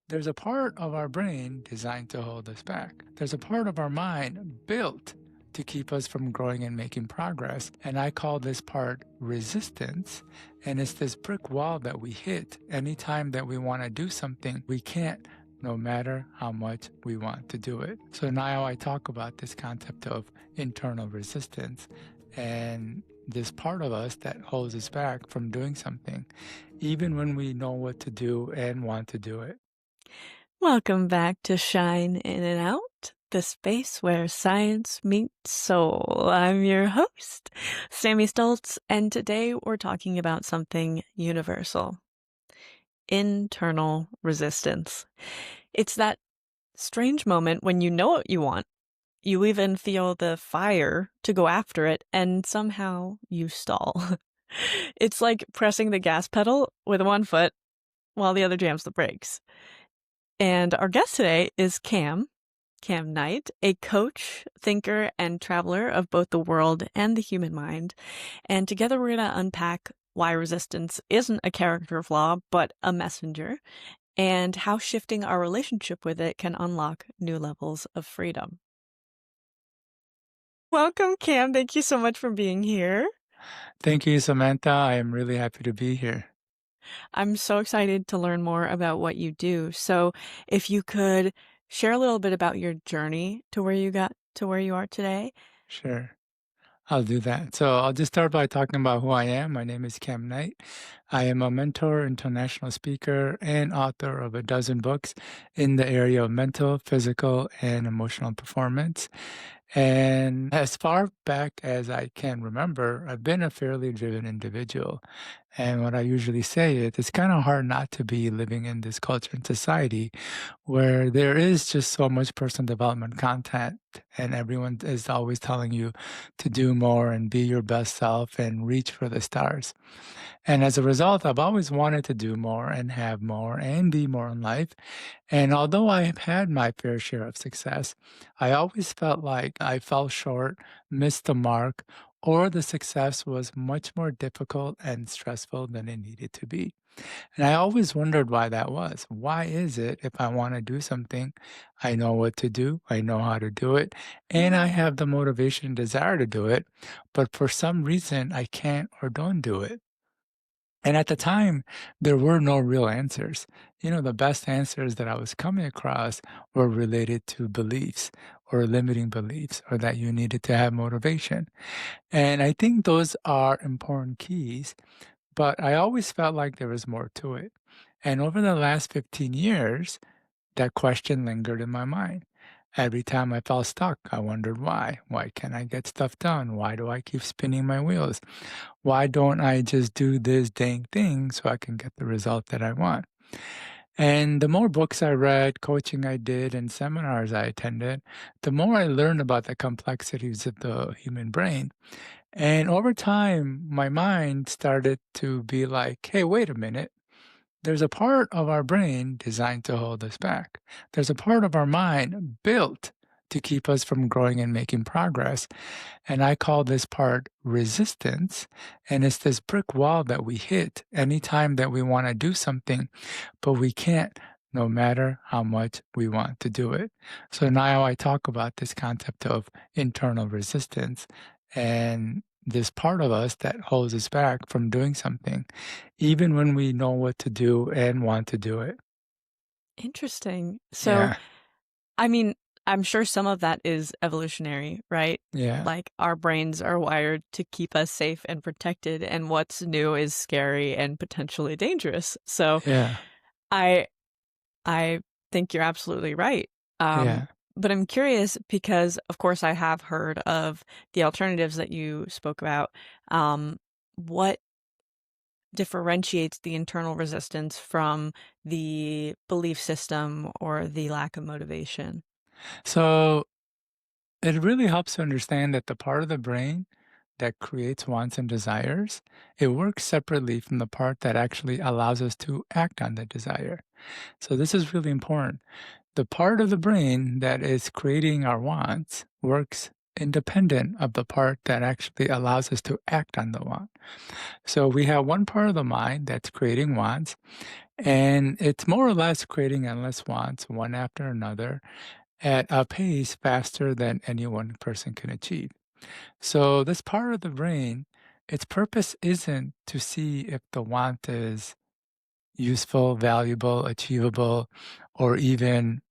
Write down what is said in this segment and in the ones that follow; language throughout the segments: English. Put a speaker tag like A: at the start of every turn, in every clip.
A: There's a part of our brain designed to hold us back. There's a part of our mind built to keep us from growing and making progress. And I call this part resistance. And it's this brick wall that we hit anytime that we want to do something. We can't, no matter how much we want to do it. So now I talk about this concept of internal resistance and this part of us that holds us back from doing something, even when we know what to do and want to do it.
B: Welcome back to Shine In and Out, the space where science meets soul. I'm your host, Sammy Stoltz, and today we're talking about something universal: internal resistance. It's that strange moment when you know what you want, you even feel the fire to go after it, and somehow you stall. It's like pressing the gas pedal with one foot while the other jams the brakes. And our guest today is Kam Knight, a coach, thinker, and traveler of both the world and the human mind. And together we're going to unpack why resistance isn't a character flaw, but a messenger, and how shifting our relationship with it can unlock new levels of freedom. Welcome, Kam. Thank you so much for being here.
A: Thank you, Samantha. I am really happy to be here.
B: I'm so excited to learn more about what you do. So if you could share a little bit about your journey to where you got to where you are today.
A: Sure. I'll do that. So I'll just start by talking about who I am. My name is Kam Knight. I am a mentor, international speaker, and author of a dozen books in the area of mental, physical, and emotional performance. And as far back as I can remember, I've been a fairly driven individual. And what I usually say is it's kind of hard not to be living in this culture and society where there is just so much personal development content, and everyone is always telling you to do more and be your best self and reach for the stars. And as a result, I've always wanted to do more and have more and be more in life. And although I have had my fair share of success, I always felt like I fell short, missed the mark, or the success was much more difficult and stressful than it needed to be. And I always wondered why that was. Why is it if I want to do something, I know what to do, I know how to do it, and I have the motivation and desire to do it, but for some reason I can't or don't do it? And at the time, there were no real answers. The best answers that I was coming across were related to beliefs or limiting beliefs or that you needed to have motivation. And I think those are important keys, but I always felt like there was more to it. And over the last 15 years, that question lingered in my mind. Every time I felt stuck, I wondered why. Why can't I get stuff done? Why do I keep spinning my wheels? Why don't I just do this dang thing so I can get the result that I want? And the more books I read, coaching I did, and seminars I attended, the more I learned about the complexities of the human brain. And over time, my mind started to be like, hey, wait a minute. There's a part of our brain designed to hold us back. There's a part of our mind built to keep us from growing and making progress. And I call this part resistance. And it's this brick wall that we hit anytime that we want to do something, but we can't, no matter how much we want to do it. So now I talk about this concept of internal resistance and this part of us that holds us back from doing something, even when we know what to do and want to do it.
B: Interesting. So,
A: Yeah,
B: I mean, I'm sure some of that is evolutionary, right?
A: yeah,
B: Like our brains are wired to keep us safe and protected, and what's new is scary and potentially dangerous. So
A: yeah,
B: I I think you're absolutely right. Um,
A: yeah.
B: but I'm curious because, of course, I have heard of the alternatives that you spoke about. What differentiates the internal resistance from the belief system or the lack of motivation?
A: So it really helps to understand that the part of the brain that creates wants and desires, it works separately from the part that actually allows us to act on the desire. So this is really important. The part of the brain that is creating our wants works independent of the part that actually allows us to act on the want. So we have one part of the mind that's creating wants, And it's more or less creating endless wants, one after another, at a pace faster than any one person can achieve. So, this part of the brain, its purpose isn't to see if the want is useful, valuable, achievable, or even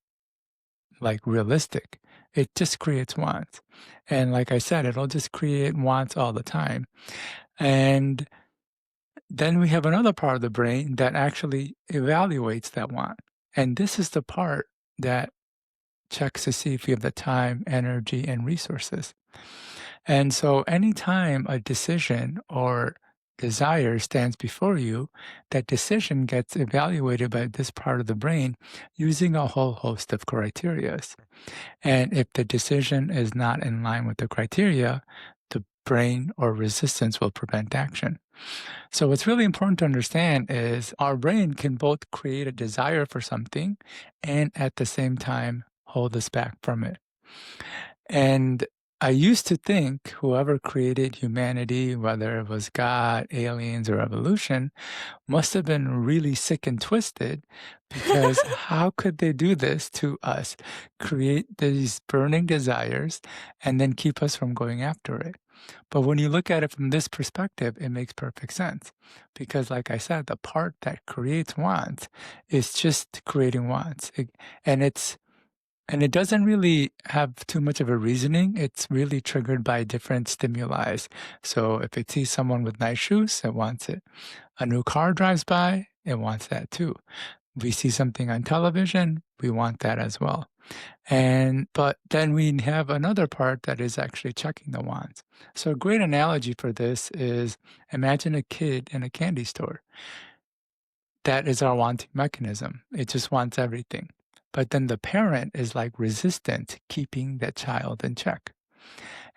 A: like realistic. It just creates wants. And like I said, it'll just create wants all the time. And then we have another part of the brain that actually evaluates that want. And this is the part that checks to see if you have the time, energy, and resources. And so anytime a decision or desire stands before you, that decision gets evaluated by this part of the brain using a whole host of criterias. And if the decision is not in line with the criteria, the brain or resistance will prevent action. So, what's really important to understand is our brain can both create a desire for something and at the same time hold us back from it. And I used to think whoever created humanity, whether it was God, aliens, or evolution, must have been really sick and twisted because how could they do this to us? Create these burning desires and then keep us from going after it. But when you look at it from this perspective, it makes perfect sense. Because, like I said, the part that creates wants is just creating wants. And it doesn't really have too much of a reasoning. It's really triggered by different stimuli. So if it sees someone with nice shoes, it wants it. A new car drives by, it wants that too. We see something on television, we want that as well. But then we have another part that is actually checking the wants. So a great analogy for this is imagine a kid in a candy store. That is our wanting mechanism. It just wants everything. But then the parent is like resistant, keeping that child in check.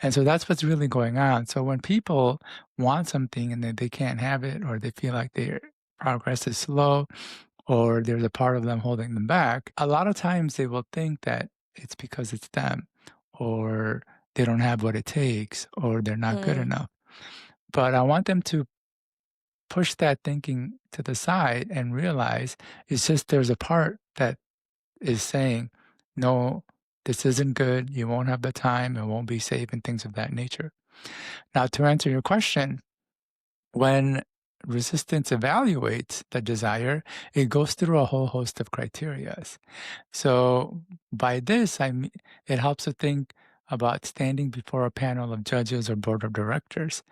A: And so that's what's really going on. So when people want something and then they can't have it, or they feel like their progress is slow, or there's a part of them holding them back, a lot of times they will think that it's because it's them, or they don't have what it takes, or they're not good
B: Mm.
A: enough. But I want them to push that thinking to the side and realize it's just there's a part that is saying, no, this isn't good. You won't have the time. It won't be safe and things of that nature. Now, to answer your question, when resistance evaluates the desire, it goes through a whole host of criterias. So by this, it helps to think about standing before a panel of judges or board of directors.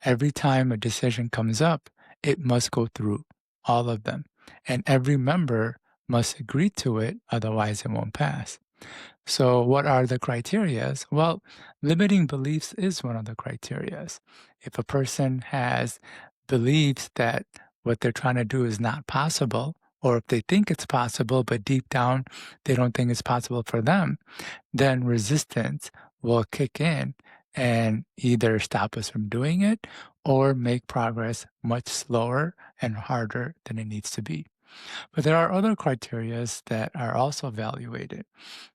A: Every time a decision comes up, it must go through all of them, and every member must agree to it, otherwise it won't pass. So what are the criterias? Well, limiting beliefs is one of the criterias. If a person has beliefs that what they're trying to do is not possible, or if they think it's possible, but deep down they don't think it's possible for them, then resistance will kick in and either stop us from doing it or make progress much slower and harder than it needs to be. But there are other criterias that are also evaluated.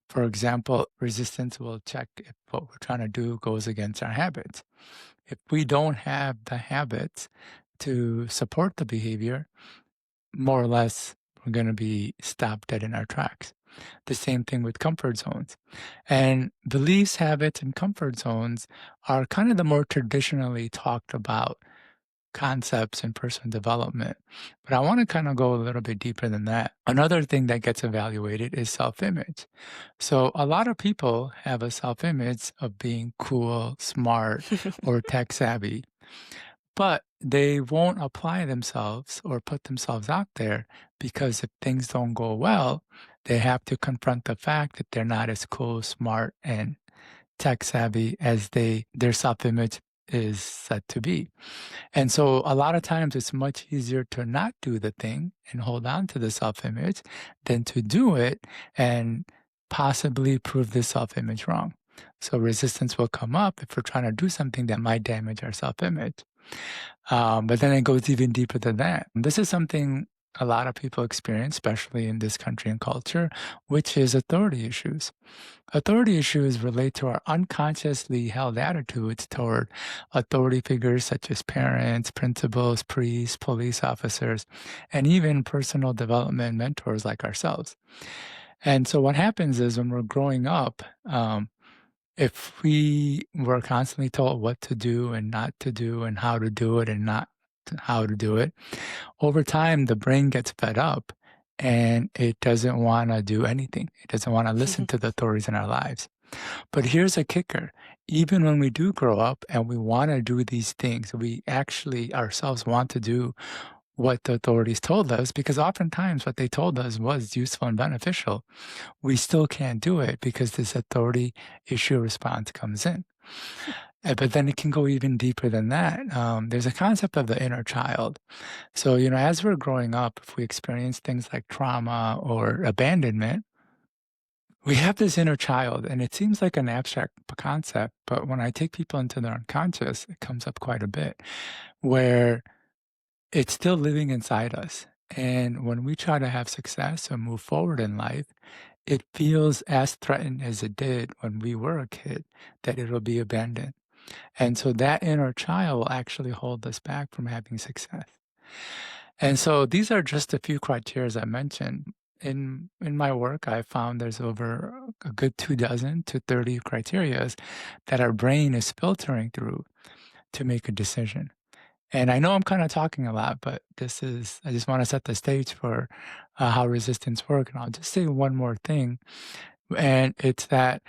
A: For example, resistance will check if what we're trying to do goes against our habits. If we don't have the habits to support the behavior, more or less, we're going to be stopped dead in our tracks. The same thing with comfort zones. And beliefs, habits, and comfort zones are kind of the more traditionally talked about concepts in personal development. But I want to kind of go a little bit deeper than that. Another thing that gets evaluated is self image. So a lot of people have a self image of being cool, smart, or tech savvy, but they won't apply themselves or put themselves out there because if things don't go well, they have to confront the fact that they're not as cool, smart, and tech savvy as their self image is said to be. And so a lot of times it's much easier to not do the thing and hold on to the self-image than to do it and possibly prove the self-image wrong. So resistance will come up if we're trying to do something that might damage our self-image. But then it goes even deeper than that. This is something a lot of people experience, especially in this country and culture, which is authority issues. Authority issues relate to our unconsciously held attitudes toward authority figures such as parents, principals, priests, police officers, and even personal development mentors like ourselves. And so, what happens is when we're growing up, if we were constantly told what to do and not to do, and how to do it and not how to do it, over time the brain gets fed up and it doesn't want to do anything. It doesn't want to listen to the authorities in our lives. But here's a kicker. Even when we do grow up and we want to do these things, we actually ourselves want to do what the authorities told us, because oftentimes what they told us was useful and beneficial. We still can't do it because this authority issue response comes in. But then it can go even deeper than that. There's a concept of the inner child. So, as we're growing up, if we experience things like trauma or abandonment, we have this inner child, and it seems like an abstract concept, but when I take people into their unconscious, it comes up quite a bit, where it's still living inside us. And when we try to have success or move forward in life, it feels as threatened as it did when we were a kid, that it'll be abandoned. And so that inner child will actually hold us back from having success. And so these are just a few criteria I mentioned. In my work, I found there's over a good 2 dozen to 30 criterias that our brain is filtering through to make a decision. And I know I'm kind of talking a lot, but I just want to set the stage for how resistance work. And I'll just say one more thing, and it's that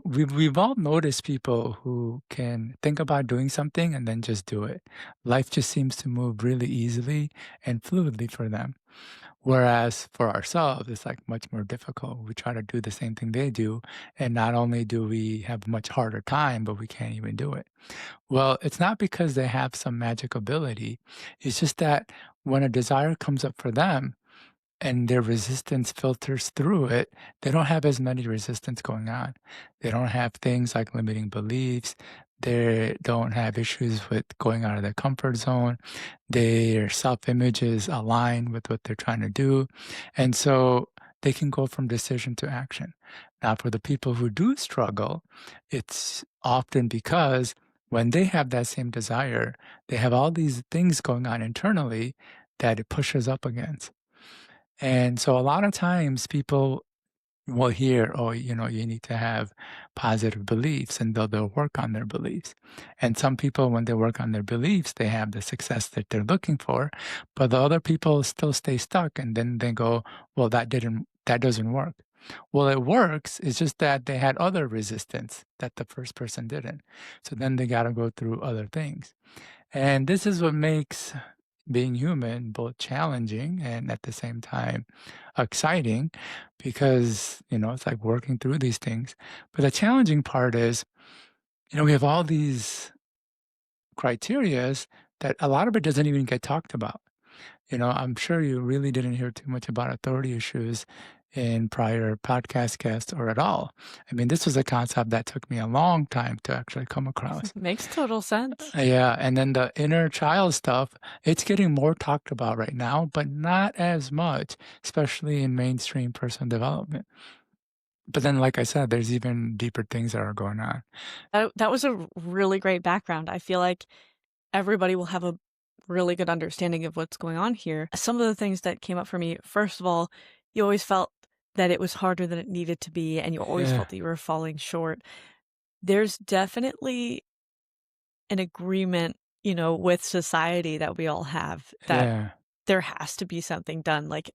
A: we've all noticed people who can think about doing something and then just do it. Life just seems to move really easily and fluidly for them. Whereas for ourselves, it's like much more difficult. We try to do the same thing they do, and not only do we have a much harder time, but we can't even do it. Well, it's not because they have some magic ability. It's just that when a desire comes up for them, and their resistance filters through it, they don't have as many resistance going on. They don't have things like limiting beliefs. They don't have issues with going out of their comfort zone. Their self-image is aligned with what they're trying to do. And so they can go from decision to action. Now, for the people who do struggle, it's often because when they have that same desire, they have all these things going on internally that it pushes up against. And so a lot of times people will hear, oh, you need to have positive beliefs, and they'll work on their beliefs. And some people, when they work on their beliefs, they have the success that they're looking for, but the other people still stay stuck. And then they go, well, that doesn't work. Well, it works. It's just that they had other resistance that the first person didn't. So then they got to go through other things. And this is what makes being human both challenging and at the same time exciting, because, it's like working through these things. But the challenging part is, we have all these criterias that a lot of it doesn't even get talked about. I'm sure you really didn't hear too much about authority issues in prior podcast guests or at all. I mean, this was a concept that took me a long time to actually come across.
B: Makes total sense.
A: Yeah, and then the inner child stuff, it's getting more talked about right now, but not as much, especially in mainstream personal development. But then, like I said, there's even deeper things that are going on.
B: That was a really great background. I feel like everybody will have a really good understanding of what's going on here. Some of the things that came up for me, first of all, you always felt that it was harder than it needed to be, and you always
A: Yeah,
B: felt that you were falling short. There's definitely an agreement, with society that we all have, that
A: yeah,
B: there has to be something done. Like,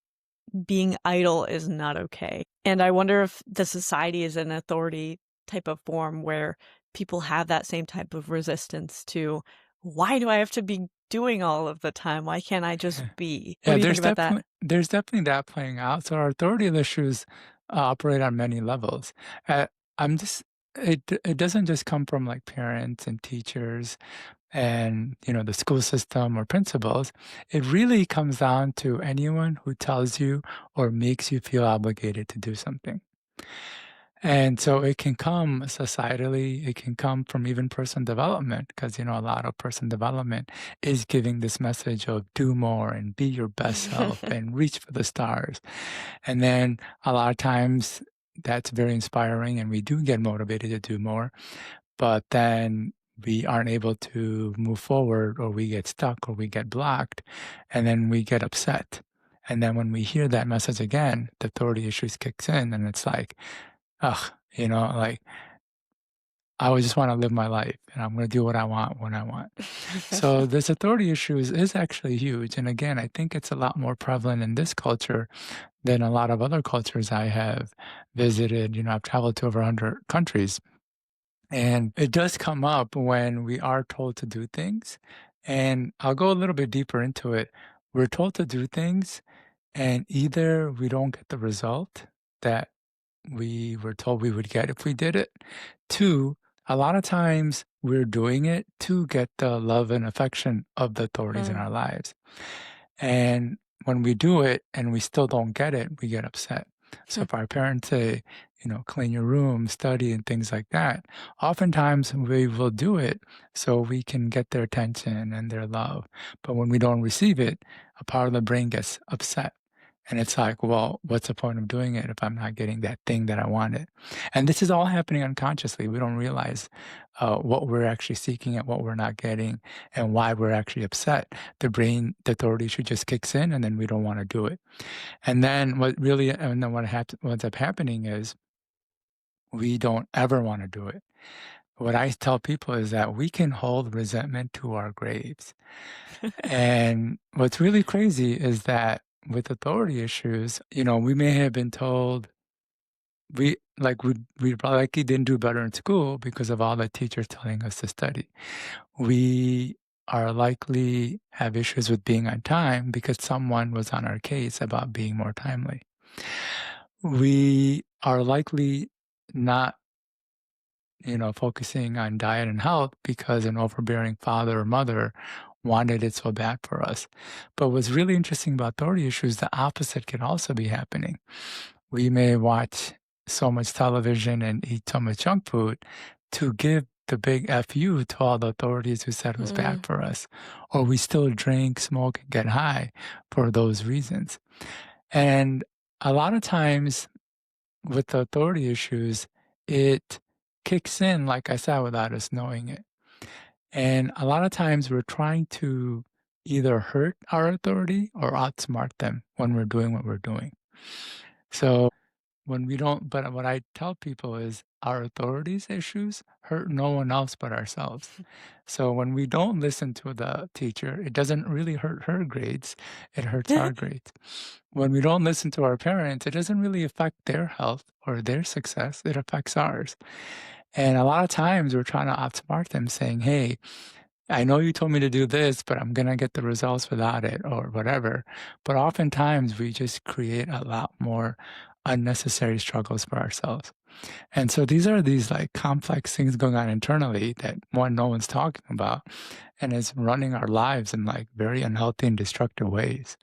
B: being idle is not okay. And I wonder if the society is an authority type of form where people have that same type of resistance to, why do I have to be doing all of the time? Why can't I just
A: yeah.
B: be? What
A: Yeah,
B: do you think about that?
A: there's definitely that playing out. So our authority issues operate on many levels. Uh, I'm just it doesn't just come from like parents and teachers and the school system or principals. It really comes down to anyone who tells you or makes you feel obligated to do something. And so it can come societally, it can come from even personal development, because, a lot of personal development is giving this message of do more and be your best self and reach for the stars. And then a lot of times that's very inspiring and we do get motivated to do more, but then we aren't able to move forward, or we get stuck, or we get blocked, and then we get upset. And then when we hear that message again, the authority issues kicks in, and it's like, ugh, like, I would just want to live my life and I'm going to do what I want when I want. So this authority issue is actually huge. And again, I think it's a lot more prevalent in this culture than a lot of other cultures I have visited. I've traveled to over 100 countries. And it does come up when we are told to do things. And I'll go a little bit deeper into it. We're told to do things, and either we don't get the result that we were told we would get if we did it. Two, a lot of times we're doing it to get the love and affection of the authorities in
B: Mm.
A: our lives. And when we do it and we still don't get it, we get upset. So
B: Hmm.
A: if our parents say, clean your room, study, and things like that, oftentimes we will do it so we can get their attention and their love. But when we don't receive it, a part of the brain gets upset. And it's like, well, what's the point of doing it if I'm not getting that thing that I wanted? And this is all happening unconsciously. We don't realize what we're actually seeking and what we're not getting and why we're actually upset. The authority issue just kicks in, and then we don't want to do it. And then what ends up happening is we don't ever want to do it. What I tell people is that we can hold resentment to our graves. And what's really crazy is that with authority issues, we may have been told we likely didn't do better in school because of all the teachers telling us to study. We are likely have issues with being on time because someone was on our case about being more timely. We are likely not, focusing on diet and health because an overbearing father or mother wanted it so bad for us. But what's really interesting about authority issues, the opposite can also be happening. We may watch so much television and eat so much junk food to give the big FU to all the authorities who said it was bad
B: Mm.
A: for us. Or we still drink, smoke, and get high for those reasons. And a lot of times with the authority issues, it kicks in, like I said, without us knowing it. And a lot of times we're trying to either hurt our authority or outsmart them when we're doing what we're doing. So when we don't, but what I tell people is our authorities issues hurt no one else but ourselves. So when we don't listen to the teacher, it doesn't really hurt her grades, it hurts our grades. When we don't listen to our parents, it doesn't really affect their health or their success, it affects ours. And a lot of times we're trying to outsmart them saying, hey, I know you told me to do this, but I'm going to get the results without it or whatever. But oftentimes we just create a lot more unnecessary struggles for ourselves. And so these are these like complex things going on internally that no one's talking about, and is running our lives in like very unhealthy and destructive ways.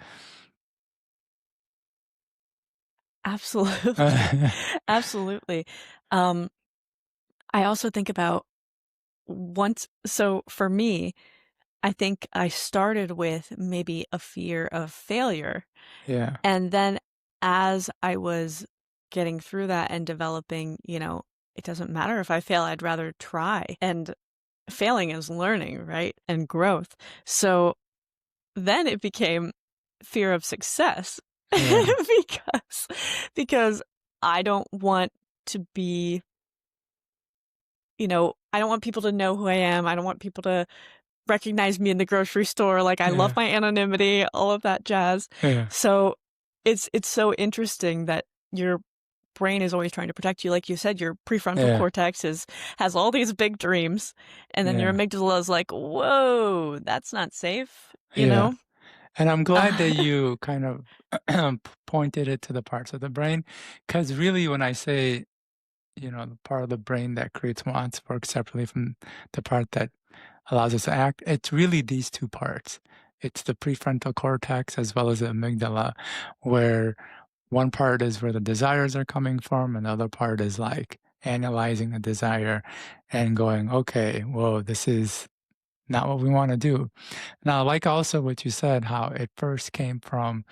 B: Absolutely. Absolutely. Um, I also think about so for me, I think I started with maybe a fear of failure.
A: Yeah,
B: And then as I was getting through that and developing, it doesn't matter if I fail, I'd rather try. And failing is learning, right? And growth. So then it became fear of success
A: yeah,
B: because because I don't want to be, I don't want people to know who I am. I don't want people to recognize me in the grocery store. Like I love
A: yeah,
B: my anonymity, all of that jazz.
A: yeah,
B: So it's so interesting that your brain is always trying to protect you. Like you said, your prefrontal
A: yeah,
B: cortex has all these big dreams, and then your
A: yeah,
B: amygdala is like, "Whoa, that's not safe," you
A: yeah.
B: know?
A: And I'm glad that
B: Uh,
A: you kind of pointed it to the parts of the brain, because really, when I say, the part of the brain that creates wants works separately from the part that allows us to act, it's really these two parts. It's the prefrontal cortex as well as the amygdala, where one part is where the desires are coming from, another part is like analyzing the desire and going, okay, well, this is not what we want to do. Now, I like also what you said, how it first came from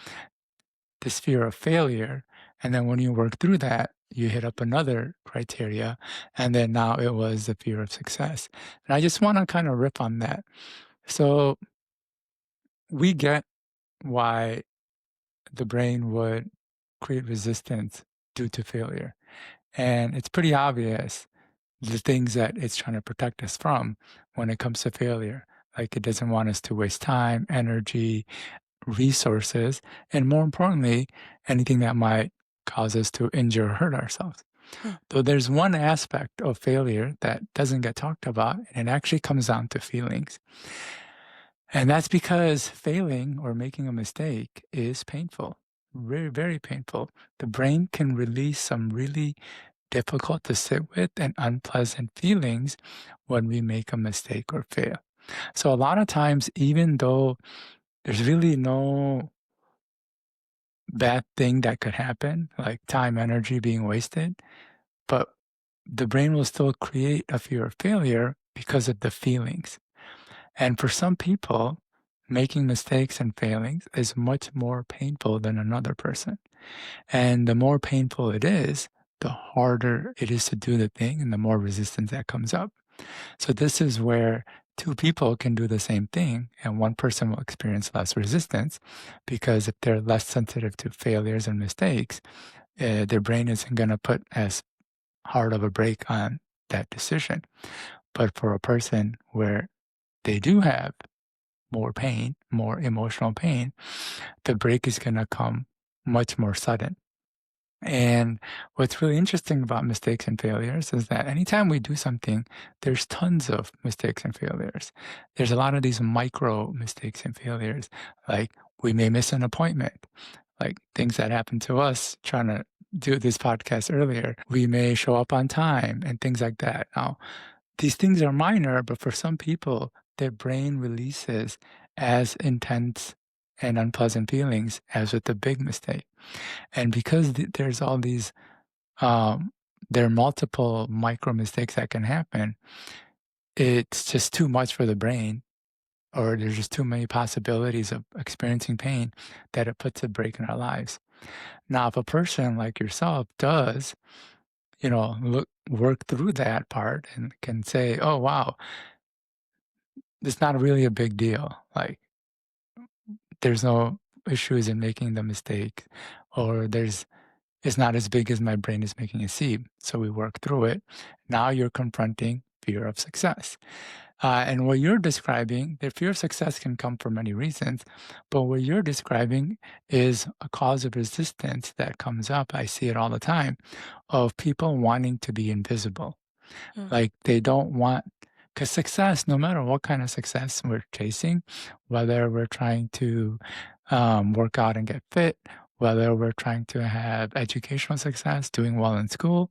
A: this fear of failure. And then when you work through that, you hit up another criteria. And then now it was the fear of success. And I just want to kind of rip on that. So we get why the brain would create resistance due to failure. And it's pretty obvious the things that it's trying to protect us from when it comes to failure. Like it doesn't want us to waste time, energy, resources, and more importantly, anything that might cause us to injure or hurt ourselves.
B: Hmm.
A: Though there's one aspect of failure that doesn't get talked about, and it actually comes down to feelings. And that's because failing or making a mistake is painful, very, very painful. The brain can release some really difficult to sit with and unpleasant feelings when we make a mistake or fail. So, a lot of times, even though there's really no bad thing that could happen, like time, energy being wasted, but the brain will still create a fear of failure because of the feelings. And for some people, making mistakes and failings is much more painful than another person. And the more painful it is, the harder it is to do the thing and the more resistance that comes up. So this is where two people can do the same thing and one person will experience less resistance because if they're less sensitive to failures and mistakes, their brain isn't going to put as hard of a brake on that decision. But for a person where they do have more pain, more emotional pain, the break is going to come much more sudden. And what's really interesting about mistakes and failures is that anytime we do something, there's tons of mistakes and failures. There's a lot of these micro mistakes and failures, like we may miss an appointment, like things that happened to us trying to do this podcast earlier. We may show up on time and things like that. Now, these things are minor, but for some people, their brain releases as intense and unpleasant feelings as with the big mistake. And because there's all these, um, there are multiple micro mistakes that can happen, it's just too much for the brain, or there's just too many possibilities of experiencing pain that it puts a break in our lives. Now, if a person like yourself does, work through that part and can say, oh, wow, it's not really a big deal. Like, there's no issues in making the mistake, or it's not as big as my brain is making it seem. So we work through it. Now you're confronting fear of success. And what you're describing, the fear of success can come for many reasons, but what you're describing is a cause of resistance that comes up. I see it all the time of people wanting to be invisible.
B: Hmm.
A: Like they don't want, because success, no matter what kind of success we're chasing, whether we're trying to work out and get fit, whether we're trying to have educational success, doing well in school,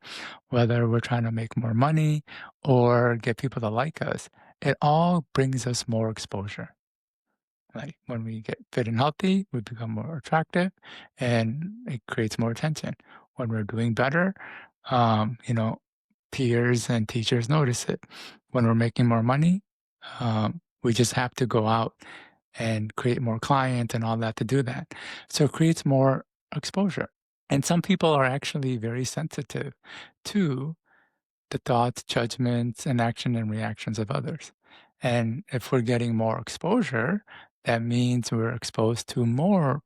A: whether we're trying to make more money or get people to like us, it all brings us more exposure. Like when we get fit and healthy, we become more attractive and it creates more attention. When we're doing better, um, you know, peers and teachers notice it. When we're making more money, we just have to go out and create more clients and all that to do that. So it creates more exposure. And some people are actually very sensitive to the thoughts, judgments, and action and reactions of others. And if we're getting more exposure, that means we're exposed to more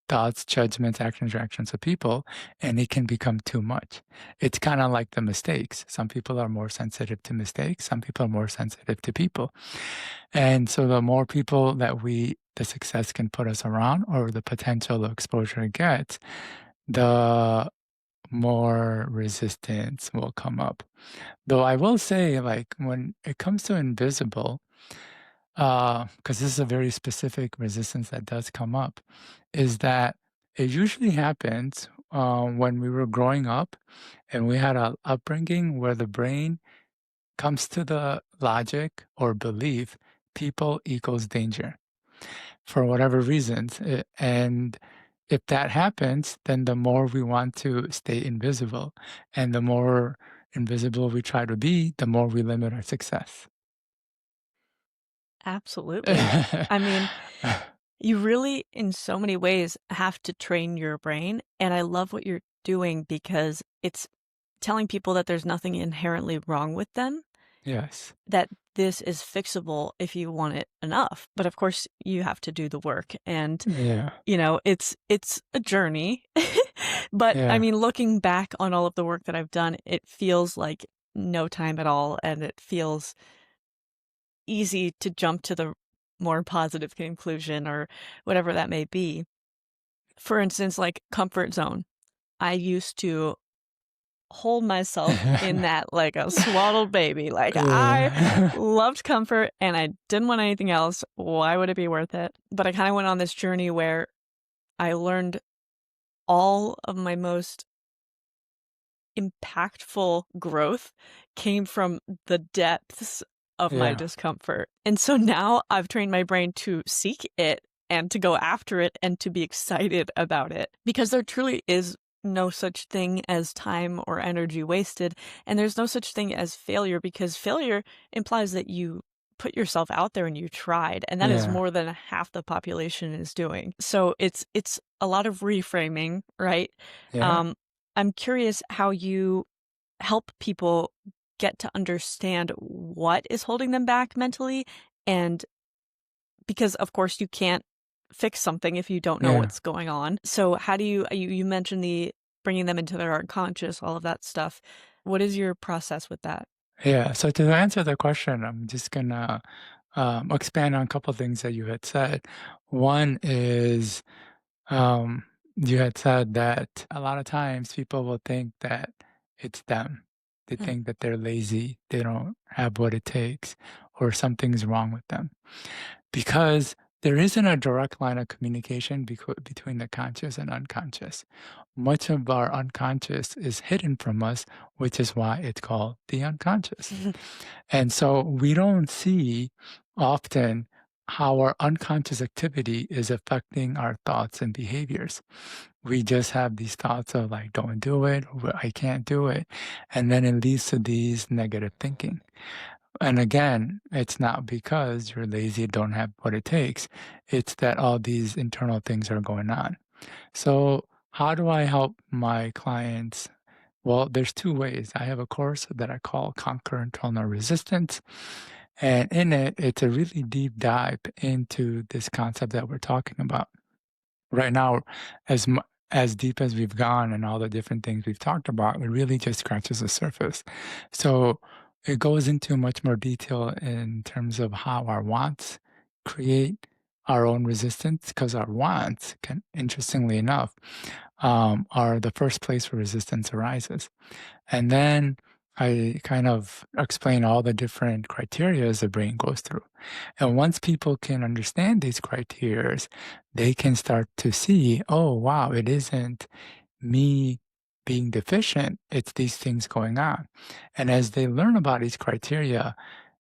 A: thoughts, judgments, actions, reactions of people, and it can become too much. It's kind of like the mistakes. Some people are more sensitive to mistakes, some people are more sensitive to people. And so the more people that the success can put us around or the potential of exposure it gets, the more resistance will come up. Though I will say, like, when it comes to invisible, because this is a very specific resistance that does come up, is that it usually happens when we were growing up and we had a upbringing where the brain comes to the logic or belief people equals danger for whatever reasons. And if that happens, then the more we want to stay invisible. And the more invisible we try to be, the more we limit our success.
B: Absolutely. I mean, you really, in so many ways, have to train your brain, and I love what you're doing because it's telling people that there's nothing inherently wrong with them,
A: Yes.
B: that this is fixable if you want it enough. But of course, you have to do the work, and,
A: Yeah.
B: it's a journey. But, I
A: Yeah.
B: mean, looking back on all of the work that I've done, it feels like no time at all, and it feels easy to jump to the more positive conclusion or whatever that may be. For instance, like comfort zone. I used to hold myself in that like a swaddled baby. Like I
A: Yeah.
B: loved comfort and I didn't want anything else. Why would it be worth it? But I kind of went on this journey where I learned all of my most impactful growth came from the depths of my
A: Yeah.
B: discomfort. And so now I've trained my brain to seek it and to go after it and to be excited about it because there truly is no such thing as time or energy wasted. And there's no such thing as failure because failure implies that you put yourself out there and you tried. And that is
A: Yeah.
B: more than half the population is doing. So it's a lot of reframing, right?
A: Yeah.
B: Um, I'm curious how you help people get to understand what is holding them back mentally, and because, of course, you can't fix something if you don't know
A: Yeah.
B: what's going on. So how do you mentioned the bringing them into their unconscious, all of that stuff. What is your process with that?
A: Yeah. So to answer the question, I'm just gonna expand on a couple things that you had said. One is you had said that a lot of times people will think that it's them. They
B: Mm.
A: think that they're lazy, they don't have what it takes, or something's wrong with them. Because there isn't a direct line of communication between the conscious and unconscious. Much of our unconscious is hidden from us, which is why it's called the unconscious. And so we don't see often how our unconscious activity is affecting our thoughts and behaviors. We just have these thoughts of like, don't do it, or I can't do it. And then it leads to these negative thinking. And again, it's not because you're lazy, don't have what it takes. It's that all these internal things are going on. So, how do I help my clients? Well, there's two ways. I have a course that I call Conquer Internal Resistance. And in it, it's a really deep dive into this concept that we're talking about. Right now, as deep as we've gone and all the different things we've talked about, it really just scratches the surface. So it goes into much more detail in terms of how our wants create our own resistance, because our wants can, interestingly enough, are the first place where resistance arises. And then I kind of explain all the different criterias the brain goes through. And once people can understand these criterias, they can start to see, oh, wow, it isn't me being deficient, it's these things going on. And as they learn about these criteria,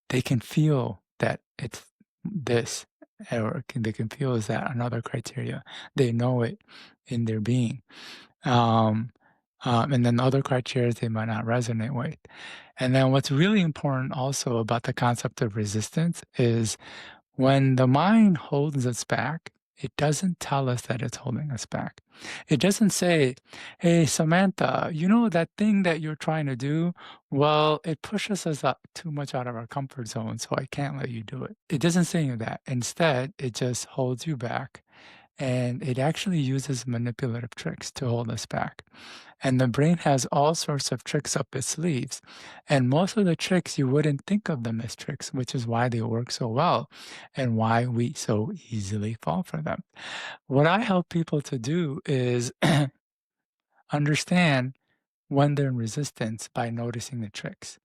A: they can feel that it's this, or they can feel is that another criteria. They know it in their being. Um, and then other criteria they might not resonate with. And then what's really important also about the concept of resistance is when the mind holds us back, it doesn't tell us that it's holding us back. It doesn't say, hey, Samantha, you know that thing that you're trying to do? Well, it pushes us up too much out of our comfort zone, so I can't let you do it. It doesn't say that. Instead, it just holds you back, and it actually uses manipulative tricks to hold us back. And the brain has all sorts of tricks up its sleeves. And most of the tricks, you wouldn't think of them as tricks, which is why they work so well and why we so easily fall for them. What I help people to do is understand when they're in resistance by noticing the tricks.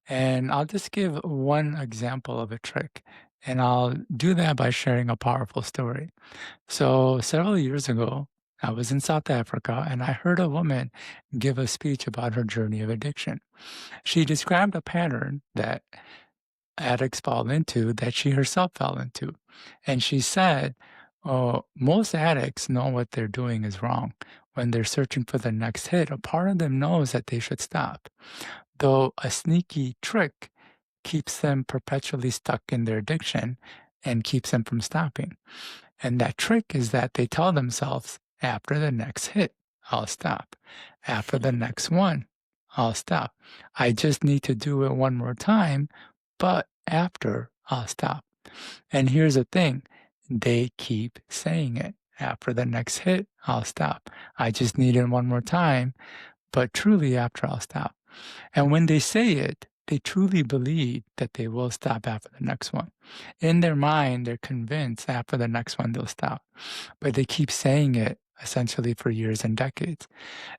A: And I'll just give one example of a trick. And I'll do that by sharing a powerful story. So, several years ago, I was in South Africa and I heard a woman give a speech about her journey of addiction. She described a pattern that addicts fall into that she herself fell into. And she said, Most addicts know what they're doing is wrong. When they're searching for the next hit, a part of them knows that they should stop, though a sneaky trick keeps them perpetually stuck in their addiction and keeps them from stopping. And that trick is that they tell themselves, after the next hit, I'll stop. After the next one, I'll stop. I just need to do it one more time, but after, I'll stop. And here's the thing, they keep saying it. After the next hit, I'll stop. I just need it one more time, but truly after, I'll stop. And when they say it, they truly believe that they will stop after the next one. In their mind, they're convinced after the next one they'll stop. But they keep saying it essentially for years and decades.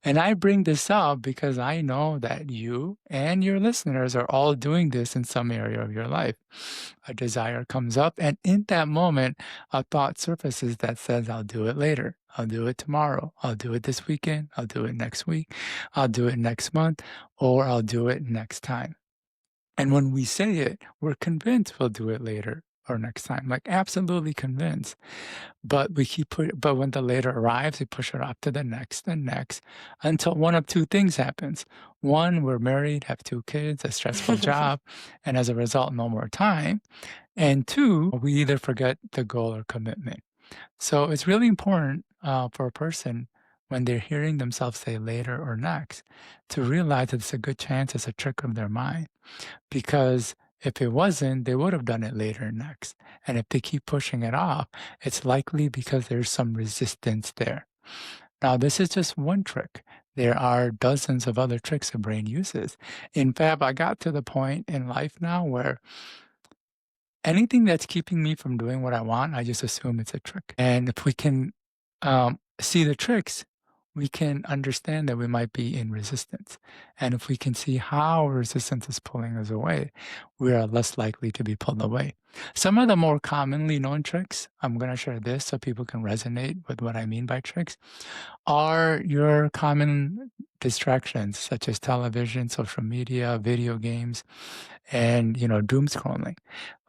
A: And I bring this up because I know that you and your listeners are all doing this in some area of your life. A desire comes up, and in that moment, a thought surfaces that says, I'll do it later. I'll do it tomorrow. I'll do it this weekend. I'll do it next week. I'll do it next month, or I'll do it next time. And when we say it, we're convinced we'll do it later or next time, like absolutely convinced. But but when the later arrives, we push it off to the next and next until one of two things happens. One, we're married, have two kids, a stressful job, and as a result, no more time. And two, we either forget the goal or commitment. So it's really important for a person when they're hearing themselves say later or next to realize that it's a good chance it's a trick of their mind. Because if it wasn't, they would have done it later and next. And if they keep pushing it off, it's likely because there's some resistance there. Now, this is just one trick. There are dozens of other tricks the brain uses. In fact, I got to the point in life now where anything that's keeping me from doing what I want, I just assume it's a trick. And if we can see the tricks, we can understand that we might be in resistance. And if we can see how resistance is pulling us away, we are less likely to be pulled away. Some of the more commonly known tricks, I'm going to share this so people can resonate with what I mean by tricks, are your common distractions such as television, social media, video games, and doom scrolling.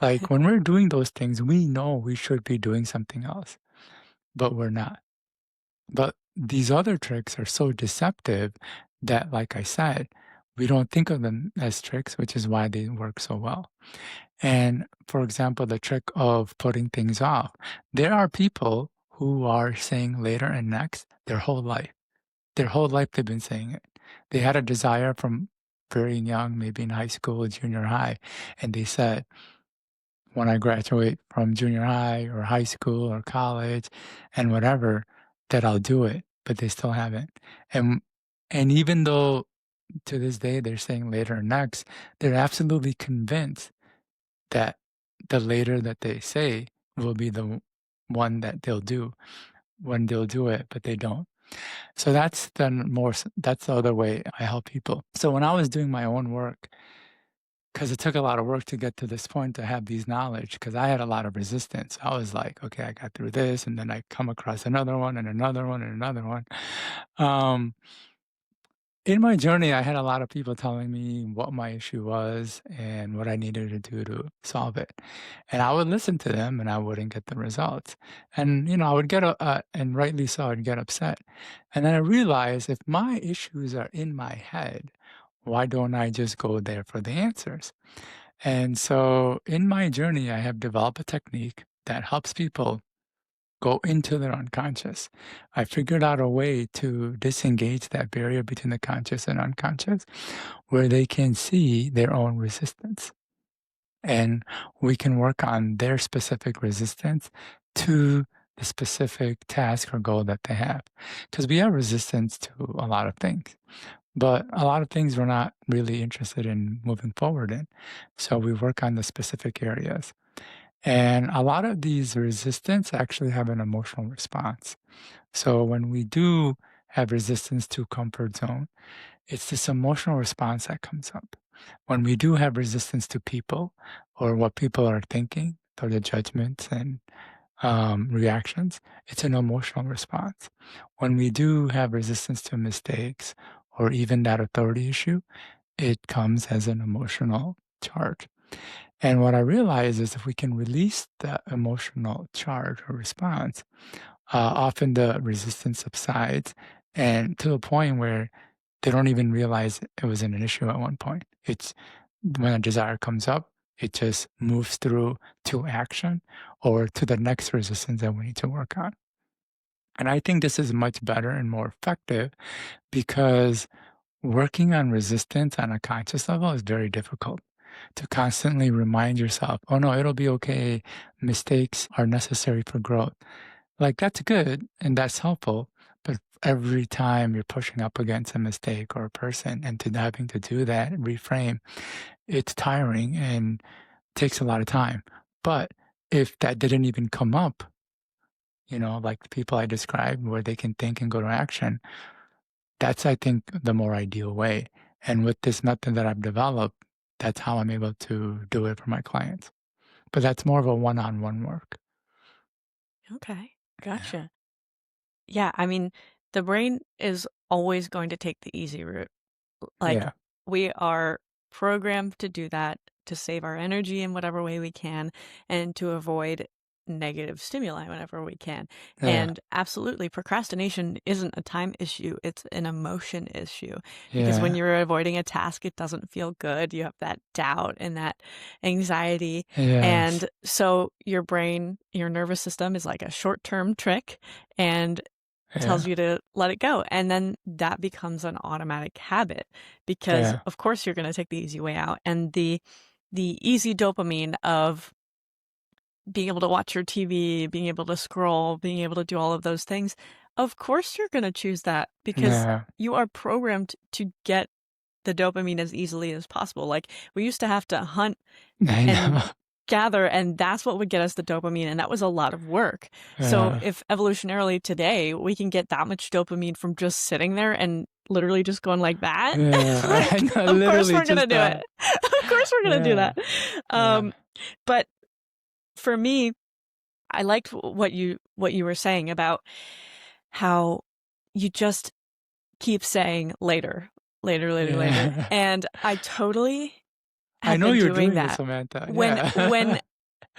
A: Like when we're doing those things, we know we should be doing something else, but we're not. But these other tricks are so deceptive that, like I said, we don't think of them as tricks, which is why they work so well. And for example, the trick of putting things off. There are people who are saying later and next their whole life. Their whole life they've been saying it. They had a desire from very young, maybe in high school, junior high, and they said, when I graduate from junior high or high school or college and whatever, that I'll do it, but they still haven't. And and even though to this day they're saying later or next, they're absolutely convinced that the later that they say will be the one that they'll do when they'll do it, but they don't. So that's the other way I help people. So when I was doing my own work, because it took a lot of work to get to this point to have these knowledge, because I had a lot of resistance. I was like, okay, I got through this, and then I come across another one and another one and another one. Um, in my journey, I had a lot of people telling me what my issue was and what I needed to do to solve it. And I would listen to them and I wouldn't get the results. And, I would and rightly so, I'd get upset. And then I realized if my issues are in my head, why don't I just go there for the answers? And so in my journey, I have developed a technique that helps people go into their unconscious. I figured out a way to disengage that barrier between the conscious and unconscious where they can see their own resistance. And we can work on their specific resistance to the specific task or goal that they have. Because we have resistance to a lot of things, but a lot of things we're not really interested in moving forward in. So we work on the specific areas. And a lot of these resistance actually have an emotional response. So when we do have resistance to comfort zone, it's this emotional response that comes up. When we do have resistance to people or what people are thinking, or the judgments and reactions, it's an emotional response. When we do have resistance to mistakes or even that authority issue, it comes as an emotional charge. And what I realize is if we can release the emotional charge or response, often the resistance subsides and to a point where they don't even realize it was an issue at one point. It's when a desire comes up, it just moves through to action or to the next resistance that we need to work on. And I think this is much better and more effective because working on resistance on a conscious level is very difficult. To constantly remind yourself, oh no, it'll be okay. Mistakes are necessary for growth. Like that's good and that's helpful. But every time you're pushing up against a mistake or a person and to having to do that, reframe, it's tiring and takes a lot of time. But if that didn't even come up, like the people I described where they can think and go to action, that's, I think, the more ideal way. And with this method that I've developed, that's how I'm able to do it for my clients. But that's more of a one-on-one work.
B: Okay,
A: Yeah.
B: gotcha. Yeah, I mean, the brain is always going to take the easy route. Like,
A: Yeah.
B: we are programmed to do that, to save our energy in whatever way we can, and to avoid negative stimuli whenever we can.
A: Yeah.
B: And absolutely, procrastination isn't a time issue, it's an emotion issue. Because when
A: Yeah.
B: you're avoiding a task, it doesn't feel good. You have that doubt and that anxiety.
A: Yes.
B: And so your brain, your nervous system is like a short term trick. And tells
A: Yeah.
B: you to let it go. And then that becomes an automatic habit because
A: Yeah.
B: of course you're going to take the easy way out. And the easy dopamine of being able to watch your TV, being able to scroll, being able to do all of those things, of course you're going to choose that because
A: Yeah.
B: you are programmed to get the dopamine as easily as possible. Like we used to have to hunt
A: I
B: and
A: know.
B: gather, and that's what would get us the dopamine, and that was a lot of work. So
A: Yeah.
B: if evolutionarily today we can get that much dopamine from just sitting there and literally just going like that,
A: Yeah. I
B: like,
A: know,
B: of course
A: literally
B: we're gonna
A: just
B: do it.
A: that.
B: Of course we're gonna do
A: Yeah.
B: that.
A: Yeah.
B: Um, but for me, I liked what you were saying about how you just keep saying later, later, later, later,
A: Yeah.
B: and I totally
A: I
B: have
A: know
B: been
A: you're
B: doing
A: doing it,
B: that.
A: Samantha.
B: When
A: Yeah.
B: when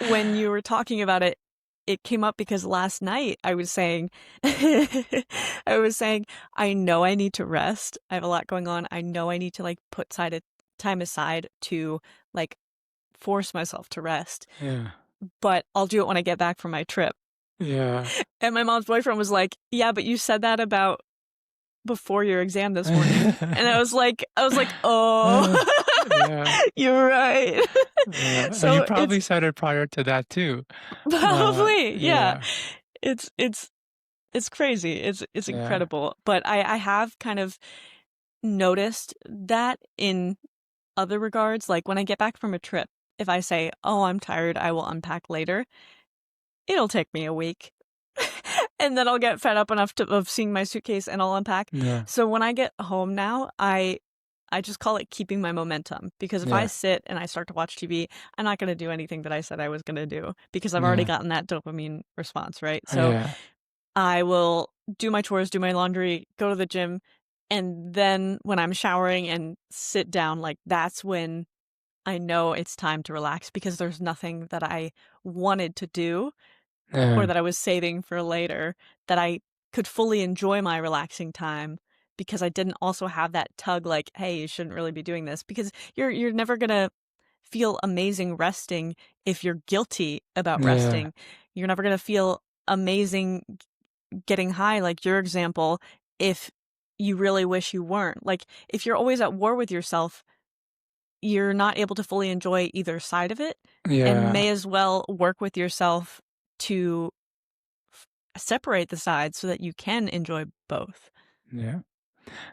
B: when you were talking about it, it came up because last night I was saying I was saying, "I know I need to rest. I have a lot going on. I know I need to, like, put side time aside to, like, force myself to rest,
A: Yeah.
B: but I'll do it when I get back from my trip."
A: Yeah.
B: And my mom's boyfriend was like, "Yeah, but you said that about before your exam this morning." And I was like, "Oh,
A: Yeah.
B: you're right."
A: Yeah, and you
B: So it's
A: probably said it prior to that too.
B: probably, yeah.
A: Yeah,
B: It's crazy. It's
A: yeah,
B: incredible. But I have kind of noticed that in other regards, like when I get back from a trip, if I say, "Oh, I'm tired, I will unpack later," it'll take me a week. And then I'll get fed up enough of seeing my suitcase and I'll unpack.
A: yeah,
B: So when I get home now, I just call it keeping my momentum because if I
A: yeah,
B: sit and I start to watch TV, I'm not going to do anything that I said I was going to do because I've already
A: yeah,
B: gotten that dopamine response, right? So
A: yeah,
B: I will do my chores, do my laundry, go to the gym, and then when I'm showering and sit down, like that's when I know it's time to relax because there's nothing that I wanted to do or
A: yeah,
B: that I was saving for later that I could fully enjoy my relaxing time because I didn't also have that tug like, hey, you shouldn't really be doing this because you're never gonna feel amazing resting if you're guilty about
A: yeah,
B: resting. You're never gonna feel amazing getting high, like your example, if you really wish you weren't. Like, if you're always at war with yourself, you're not able to fully enjoy either side of it and
A: yeah,
B: may as well work with yourself to separate the sides so that you can enjoy both.
A: yeah,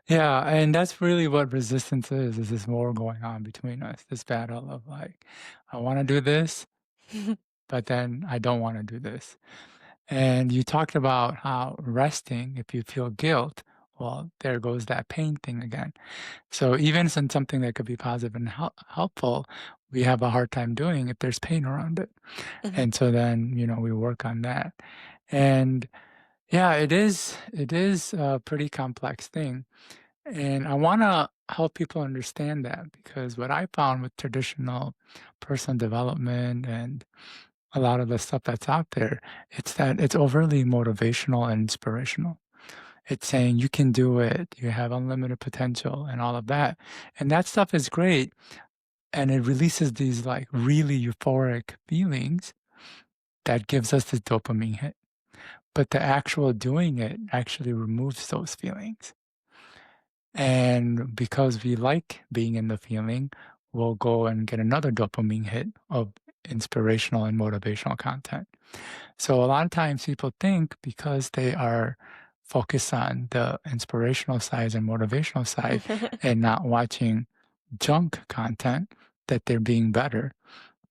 A: yeah, and that's really what resistance is this war going on between us, this battle of like, I wanna do this, but then I don't wanna do this. And you talked about how resting, if you feel guilt, well, there goes that pain thing again. So even in something that could be positive and helpful, we have a hard time doing if there's pain around it.
B: Mhm.
A: And so then, we work on that. And yeah, it is a pretty complex thing. And I want to help people understand that because what I found with traditional personal development and a lot of the stuff that's out there, it's that it's overly motivational and inspirational. It's saying you can do it, you have unlimited potential and all of that. And that stuff is great. And it releases these like really euphoric feelings that gives us this dopamine hit. But the actual doing it actually removes those feelings. And because we like being in the feeling, we'll go and get another dopamine hit of inspirational and motivational content. So a lot of times people think because they are focused on the inspirational side and motivational side and not watching junk content that they're being better.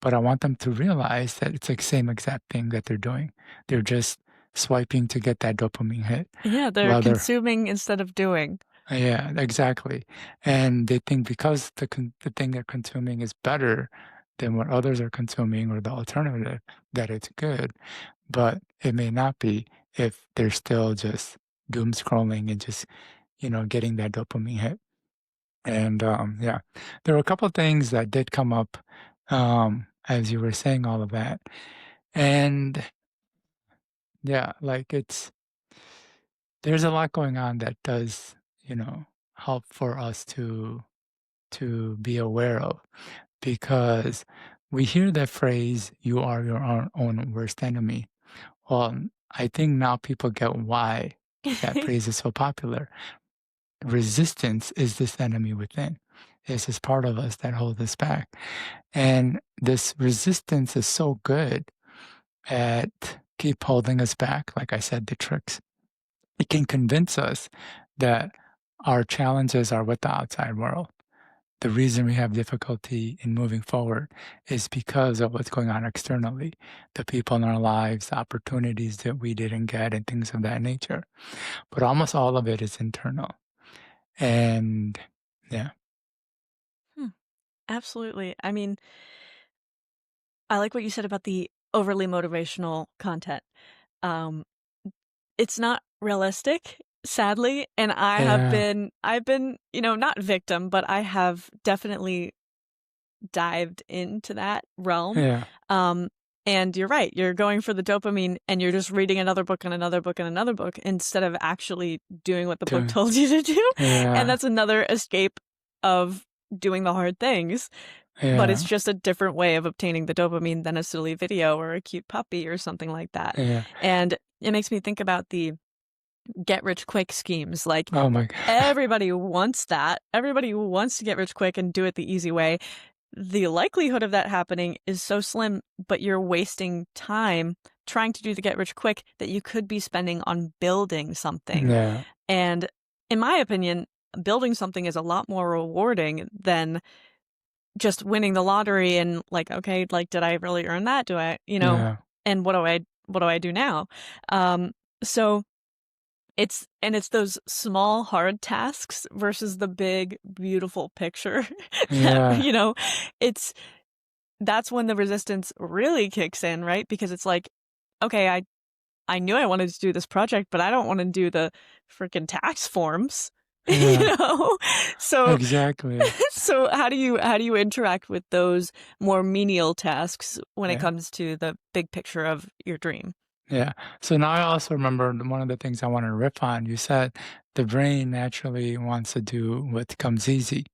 A: But I want them to realize that it's the same exact thing that they're doing. They're just swiping to get that dopamine hit
B: Yeah, they're
A: while they're
B: consuming instead of doing.
A: yeah, exactly. And they think because the thing they're consuming is better than what others are consuming or the alternative, that it's good. But it may not be if they're still just doom scrolling and just, getting that dopamine hit. And yeah, there were a couple of things that did come up as you were saying all of that. And yeah, like there's a lot going on that does, help for us to be aware of because we hear that phrase, you are your own worst enemy. Well, I think now people get why that phrase is so popular. Resistance is this enemy within. It's this part of us that holds us back. And this resistance is so good at keep holding us back. Like I said, the tricks. It can convince us that our challenges are with the outside world. The reason we have difficulty in moving forward is because of what's going on externally, the people in our lives, the opportunities that we didn't get, and things of that nature. But almost all of it is internal. And yeah,
B: Hmm, absolutely. I mean, I like what you said about the overly motivational content. Um, it's not realistic, sadly, and
A: yeah,
B: I've been, not victim, but I have definitely dived into that realm.
A: yeah,
B: Um, and you're right, you're going for the dopamine and you're just reading another book and another book and another book instead of actually doing what the book
A: to,
B: told you to do. And
A: yeah,
B: that's another escape of doing the hard things. But it's
A: yeah,
B: just a different way of obtaining the dopamine than a silly video or a cute puppy or something like that.
A: yeah.
B: And it makes me think about the get rich quick schemes. Like,
A: Oh my God.
B: everybody wants that. Everybody wants to get rich quick and do it the easy way. The likelihood of that happening is so slim, but you're wasting time trying to do the get rich quick that you could be spending on building something.
A: Yeah,
B: And in my opinion, building something is a lot more rewarding than just winning the lottery and like, okay, like, did I really earn that? Do I,
A: yeah,
B: and what do I do now? So it's those small hard tasks versus the big beautiful picture that,
A: yeah,
B: it's that's when the resistance really kicks in, right? Because it's like, okay, I knew I wanted to do this project, but I don't want to do the freaking tax forms.
A: yeah,
B: You know? So
A: exactly.
B: so how do you interact with those more menial tasks when it
A: Yeah.
B: comes to the big picture of your dream?
A: Yeah. So now I also remember one of the things I want to riff on. You said the brain naturally wants to do what comes easy.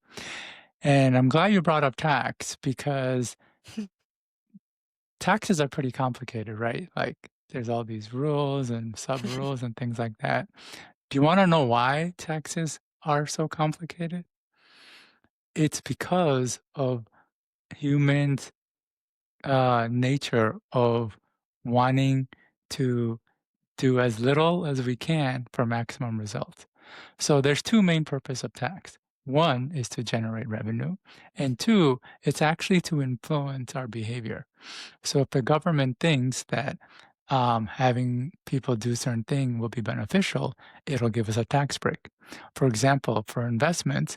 A: And I'm glad you brought up tax because taxes are pretty complicated, right? Like there's all these rules and sub rules and things like that. Do you want to know why taxes are so complicated? It's because of humans' nature of wanting to do as little as we can for maximum results. So there's two main purpose of tax. One is to generate revenue, and two, it's actually to influence our behavior. So if the government thinks that having people do certain thing will be beneficial, it'll give us a tax break. For example, for investments,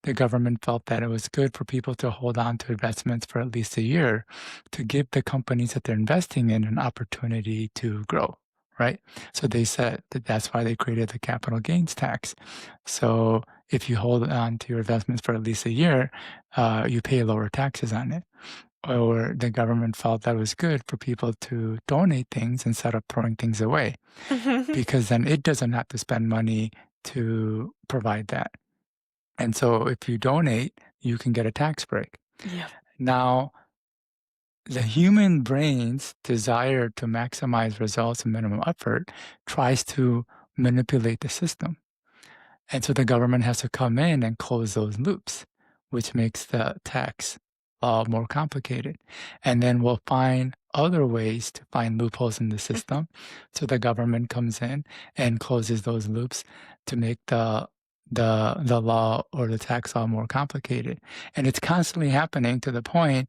A: the government felt that it was good for people to hold on to investments for at least a year to give the companies that they're investing in an opportunity to grow, right? So they said that that's why they created the capital gains tax. So if you hold on to your investments for at least a year, you pay lower taxes on it. Or the government felt that was good for people to donate things instead of throwing things away, because then it doesn't have to spend money to provide that. And so if you donate, you can get a tax break.
B: Yep.
A: Now, the human brain's desire to maximize results and minimum effort tries to manipulate the system. And so the government has to come in and close those loops, which makes the tax law more complicated. And then we'll find other ways to find loopholes in the system. So the government comes in and closes those loops to make the law or the tax law more complicated. And it's constantly happening to the point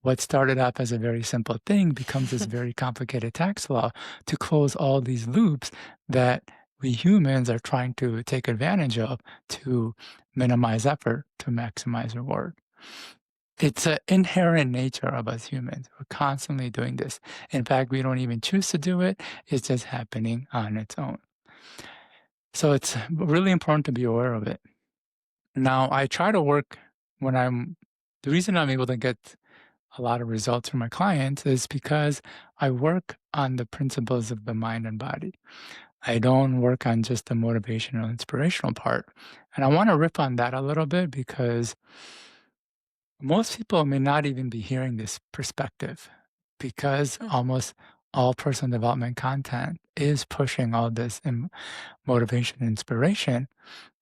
A: what started off as a very simple thing becomes this very complicated tax law to close all these loops that we humans are trying to take advantage of to minimize effort to maximize reward. It's an inherent nature of us humans. We're constantly doing this. In fact, we don't even choose to do it. It's just happening on its own. So it's really important to be aware of it. Now, I try to work when the reason I'm able to get a lot of results from my clients is because I work on the principles of the mind and body. I don't work on just the motivational, inspirational part. And I want to rip on that a little bit because most people may not even be hearing this perspective because
B: Mm.
A: almost all personal development content is pushing all this motivation and inspiration.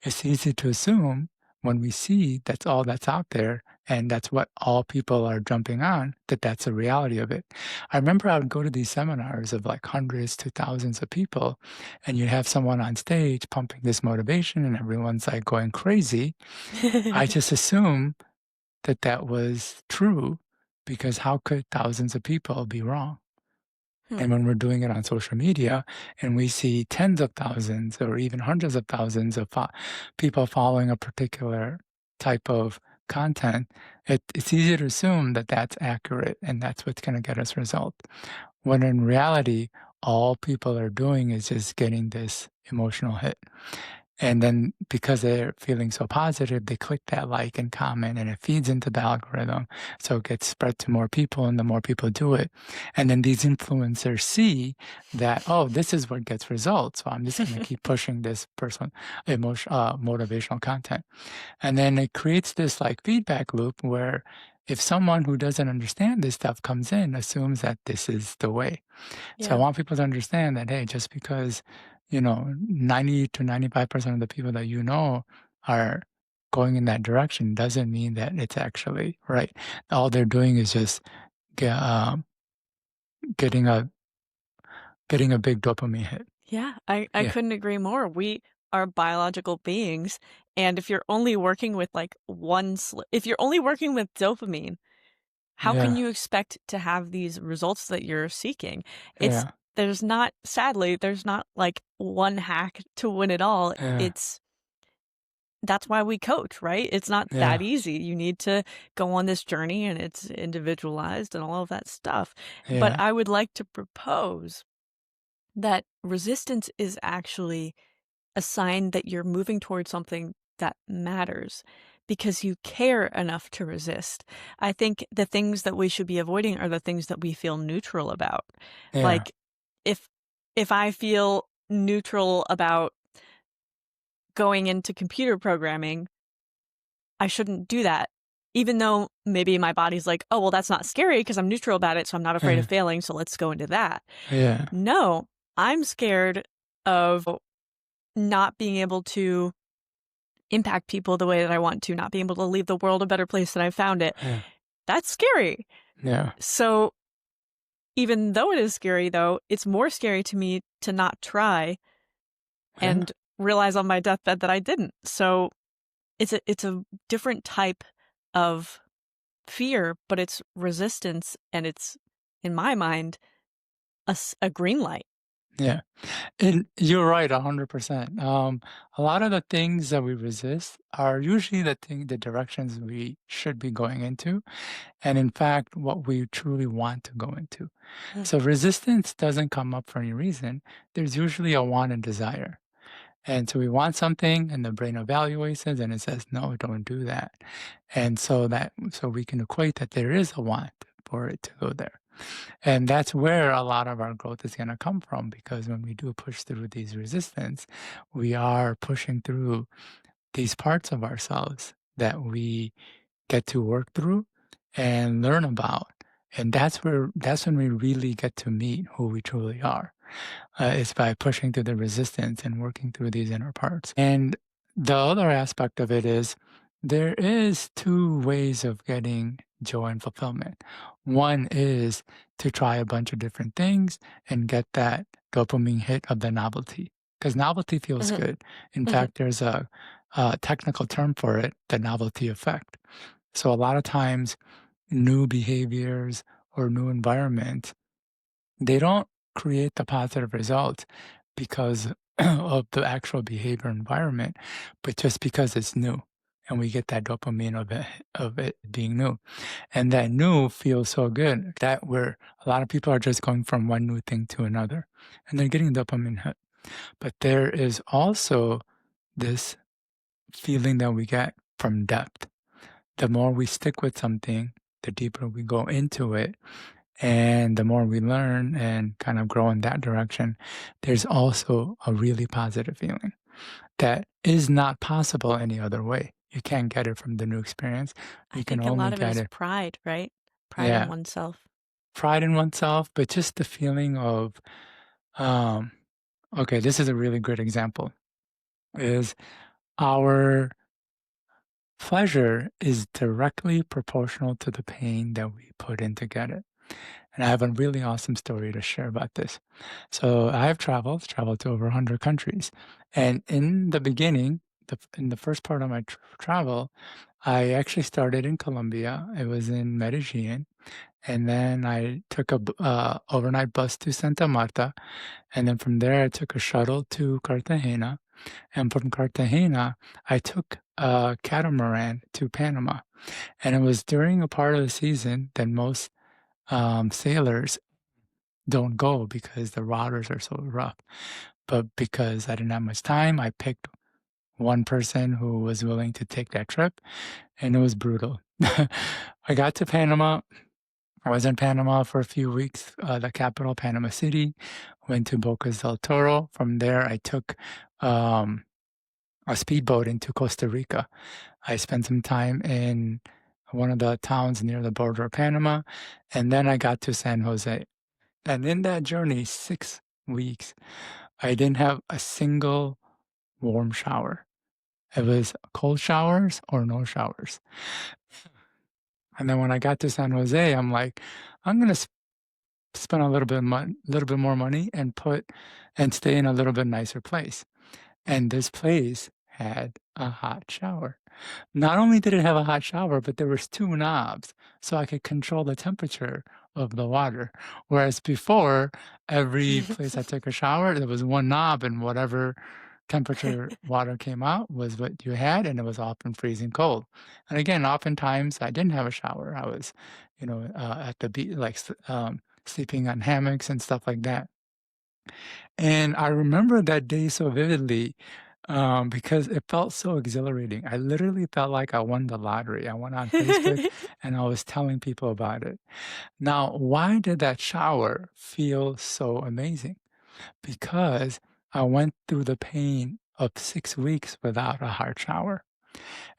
A: It's easy to assume when we see that's all that's out there and that's what all people are jumping on, that that's the reality of it. I remember I would go to these seminars of like hundreds to thousands of people, and you'd have someone on stage pumping this motivation, and everyone's like going crazy. I just assume that that was true because how could thousands of people be wrong?
B: Hmm.
A: And when we're doing it on social media and we see tens of thousands or even hundreds of thousands of people following a particular type of content, it's easy to assume that that's accurate and that's what's going to get us results. When in reality, all people are doing is just getting this emotional hit. And then because they're feeling so positive, they click that like and comment, and it feeds into the algorithm. So it gets spread to more people, and the more people do it. And then these influencers see that, oh, this is what gets results. So I'm just going to keep pushing this motivational content. And then it creates this like feedback loop where if someone who doesn't understand this stuff comes in, assumes that this is the way. So I
B: Yeah.
A: want people to understand that, hey, just because, 90 to 95% of the people that you know are going in that direction doesn't mean that it's actually right. All they're doing is just get, getting a getting a big dopamine hit.
B: Yeah, I
A: Yeah,
B: couldn't agree more. We are biological beings, and if you're only working with like if you're only working with dopamine, how can
A: yeah,
B: you expect to have these results that you're seeking? It's
A: yeah,
B: sadly, there's not like one hack to win it all.
A: yeah,
B: That's why we coach, right? It's not that
A: yeah,
B: easy. You need to go on this journey and it's individualized and all of that stuff. But
A: yeah,
B: I would like to propose that resistance is actually a sign that you're moving towards something that matters because you care enough to resist. I think the things that we should be avoiding are the things that we feel neutral about.
A: yeah,
B: Like if I feel neutral about going into computer programming, I shouldn't do that. Even though maybe my body's like, "Oh, well that's not scary because I'm neutral about it, so I'm not afraid
A: yeah,
B: of failing, so let's go into that."
A: yeah,
B: No, I'm scared of not being able to impact people the way that I want to, not being able to leave the world a better place than I found it.
A: yeah,
B: That's scary.
A: yeah,
B: So, even though it is scary, though, it's more scary to me to not try
A: yeah,
B: and realize on my deathbed that I didn't. So, it's a different type of fear, but it's resistance and it's, in my mind, a green light.
A: yeah. And you're right, 100%. A lot of the things that we resist are usually the directions we should be going into, and in fact, what we truly want to go into.
B: Mm.
A: So resistance doesn't come up for any reason. There's usually a want and desire. And so we want something, and the brain evaluates it, and it says, "No, don't do that." And so we can equate that there is a want for it to go there. And that's where a lot of our growth is gonna come from, because when we do push through these resistance, we are pushing through these parts of ourselves that we get to work through and learn about. And that's when we really get to meet who we truly are. Is by pushing through the resistance and working through these inner parts. And the other aspect of it is there is two ways of getting joy and fulfillment. One is to try a bunch of different things and get that dopamine hit of the novelty, because novelty feels
B: Mhm,
A: good. In
B: mhm.
A: fact, there's a technical term for it, the novelty effect. So a lot of times, new behaviors or new environments, they don't create the positive result because of the actual behavior environment, but just because it's new, and we get that dopamine of it being new. And that new feels so good that where a lot of people are just going from one new thing to another, and they're getting dopamine hit. But there is also this feeling that we get from depth. The more we stick with something, the deeper we go into it, and the more we learn and kind of grow in that direction, there's also a really positive feeling that is not possible any other way. You can't get it from the new experience.
B: I
A: You can
B: think a
A: only
B: lot of it
A: get
B: is
A: it,
B: pride, right? Pride in
A: yeah,
B: oneself.
A: pride in oneself, but just the feeling of, um, okay, this is a really good example, is our pleasure is directly proportional to the pain that we put in to get it. And I have a really awesome story to share about this. So I have traveled to over 100 countries. And in the beginning, in the first part of my travel, I actually started in Colombia. It was in Medellin. And then I took a overnight bus to Santa Marta. And then from there, I took a shuttle to Cartagena. And from Cartagena, I took a catamaran to Panama. And it was during a part of the season that most sailors don't go because the waters are so rough. But because I didn't have much time, I picked one person who was willing to take that trip, and it was brutal. I got to Panama. I was in Panama for a few weeks, the capital, Panama City. Went to Bocas del Toro. From there, I took um, a speedboat into Costa Rica. I spent some time in one of the towns near the border of Panama, and then I got to San Jose. And in that journey, 6 weeks, I didn't have a single warm shower. It was cold showers or no showers. And then when I got to San Jose, I'm like, "I'm gonna spend a little bit more money and stay in a little bit nicer place." And this place had a hot shower. Not only did it have a hot shower, but there was 2 knobs, so I could control the temperature of the water. Whereas before, every place I took a shower, there was 1 knob, and whatever temperature water came out was what you had, and it was often freezing cold. And again, oftentimes, I didn't have a shower. I was, at the beach, like, sleeping on hammocks and stuff like that. And I remember that day so vividly, because it felt so exhilarating. I literally felt like I won the lottery. I went on Facebook and I was telling people about it. Now, why did that shower feel so amazing? Because I went through the pain of 6 weeks without a hard shower.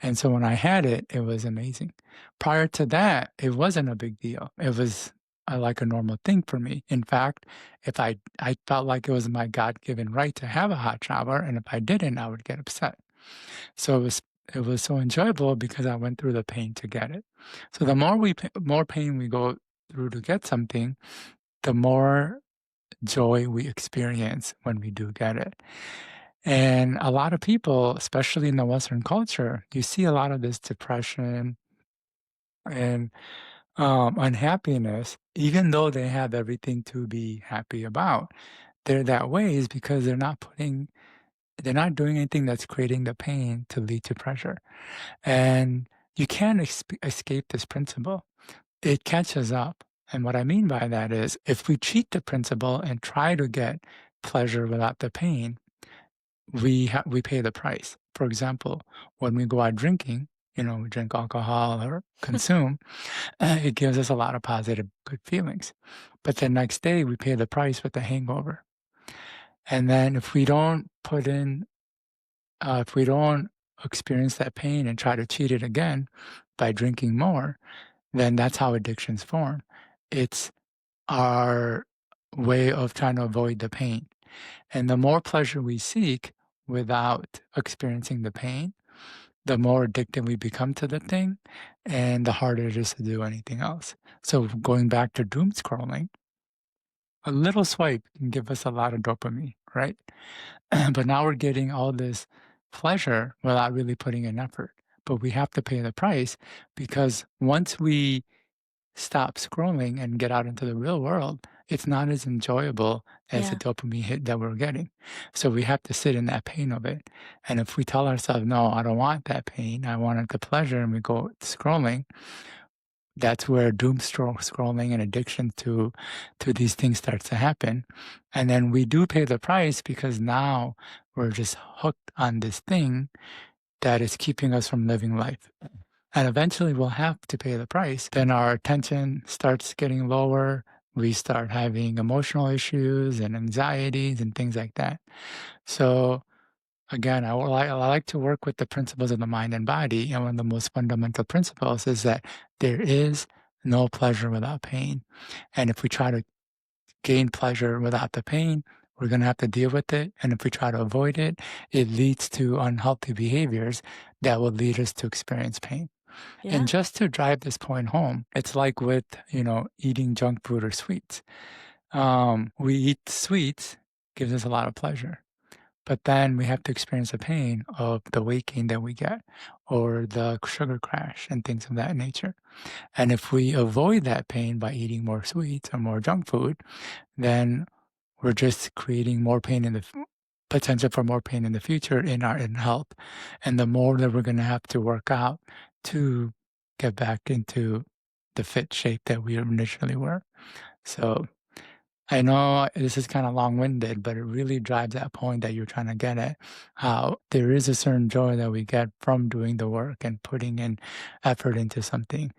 A: And so when I had it, it was amazing. Prior to that, it wasn't a big deal. It was like a normal thing for me. In fact, if I felt like it was my God-given right to have a hot shower, and if I didn't, I would get upset. So it was so enjoyable because I went through the pain to get it. So the more pain we go through to get something, the more joy we experience when we do get it. And a lot of people, especially in the Western culture, you see a lot of this depression and unhappiness, even though they have everything to be happy about. They're that way is because they're not doing anything that's creating the pain to lead to pressure. And you can't escape this principle. It catches up. And what I mean by that is if we cheat the principle and try to get pleasure without the pain, we pay the price. For example, when we go out drinking, we drink alcohol or consume, it gives us a lot of positive, good feelings. But the next day, we pay the price with the hangover. And then if we don't experience that pain and try to cheat it again by drinking more, then that's how addictions form. It's our way of trying to avoid the pain. And the more pleasure we seek without experiencing the pain, the more addicted we become to the thing and the harder it is to do anything else. So going back to doom scrolling, a little swipe can give us a lot of dopamine, right? But now we're getting all this pleasure without really putting in effort. But we have to pay the price because once we stop scrolling and get out into the real world, it's not as enjoyable as the
B: Yeah.
A: dopamine hit that we're getting. So we have to sit in that pain of it. And if we tell ourselves, no, I don't want that pain, I wanted the pleasure, and we go scrolling, that's where scrolling and addiction to these things starts to happen. And then we do pay the price because now we're just hooked on this thing that is keeping us from living life. And eventually we'll have to pay the price. Then our attention starts getting lower. We start having emotional issues and anxieties and things like that. So again, I like to work with the principles of the mind and body. And one of the most fundamental principles is that there is no pleasure without pain. And if we try to gain pleasure without the pain, we're going to have to deal with it. And if we try to avoid it, it leads to unhealthy behaviors that will lead us to experience pain. And
B: Yeah.
A: just to drive this point home, it's like with, eating junk food or sweets. We eat sweets, gives us a lot of pleasure. But then we have to experience the pain of the weight gain that we get or the sugar crash and things of that nature. And if we avoid that pain by eating more sweets or more junk food, then we're just creating more pain potential for more pain in the future in health. And the more that we're going to have to work out to get back into the fit shape that we initially were. So I know this is kind of long-winded, but it really drives that point that you're trying to get at, how there is a certain joy that we get from doing the work and putting in effort into something,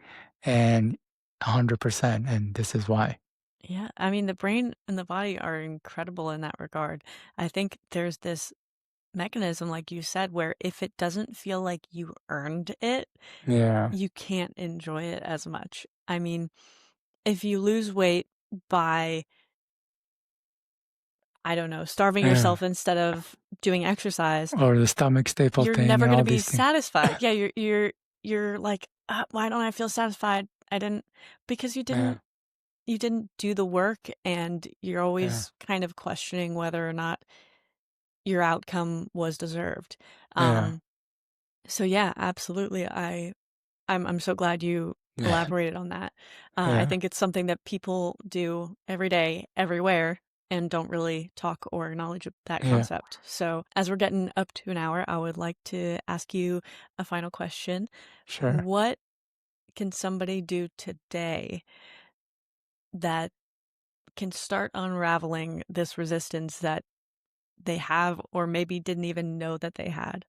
A: and 100%, and this is why.
B: Yeah. I mean, the brain and the body are incredible in that regard. I think there's this mechanism, like you said, where if it doesn't feel like you earned it,
A: Yeah,
B: you can't enjoy it as much. I mean, if you lose weight by, I don't know, starving
A: yeah,
B: yourself instead of doing exercise,
A: or the stomach staple
B: you're
A: thing
B: never
A: and
B: going to
A: all
B: be
A: these things.
B: satisfied. Yeah, you're like, why don't I feel satisfied? I didn't because
A: Yeah,
B: you didn't do the work, and you're
A: yeah,
B: always kind of questioning whether or not your outcome was deserved.
A: yeah,
B: Um, so yeah, absolutely. I'm so glad you
A: yeah,
B: elaborated on that. I
A: yeah,
B: think it's something that people do every day, everywhere, and don't really talk or acknowledge that
A: yeah,
B: concept. So, as we're getting up to an hour, I would like to ask you a final question.
A: sure.
B: What can somebody do today that can start unraveling this resistance that they have or maybe didn't even know that they had?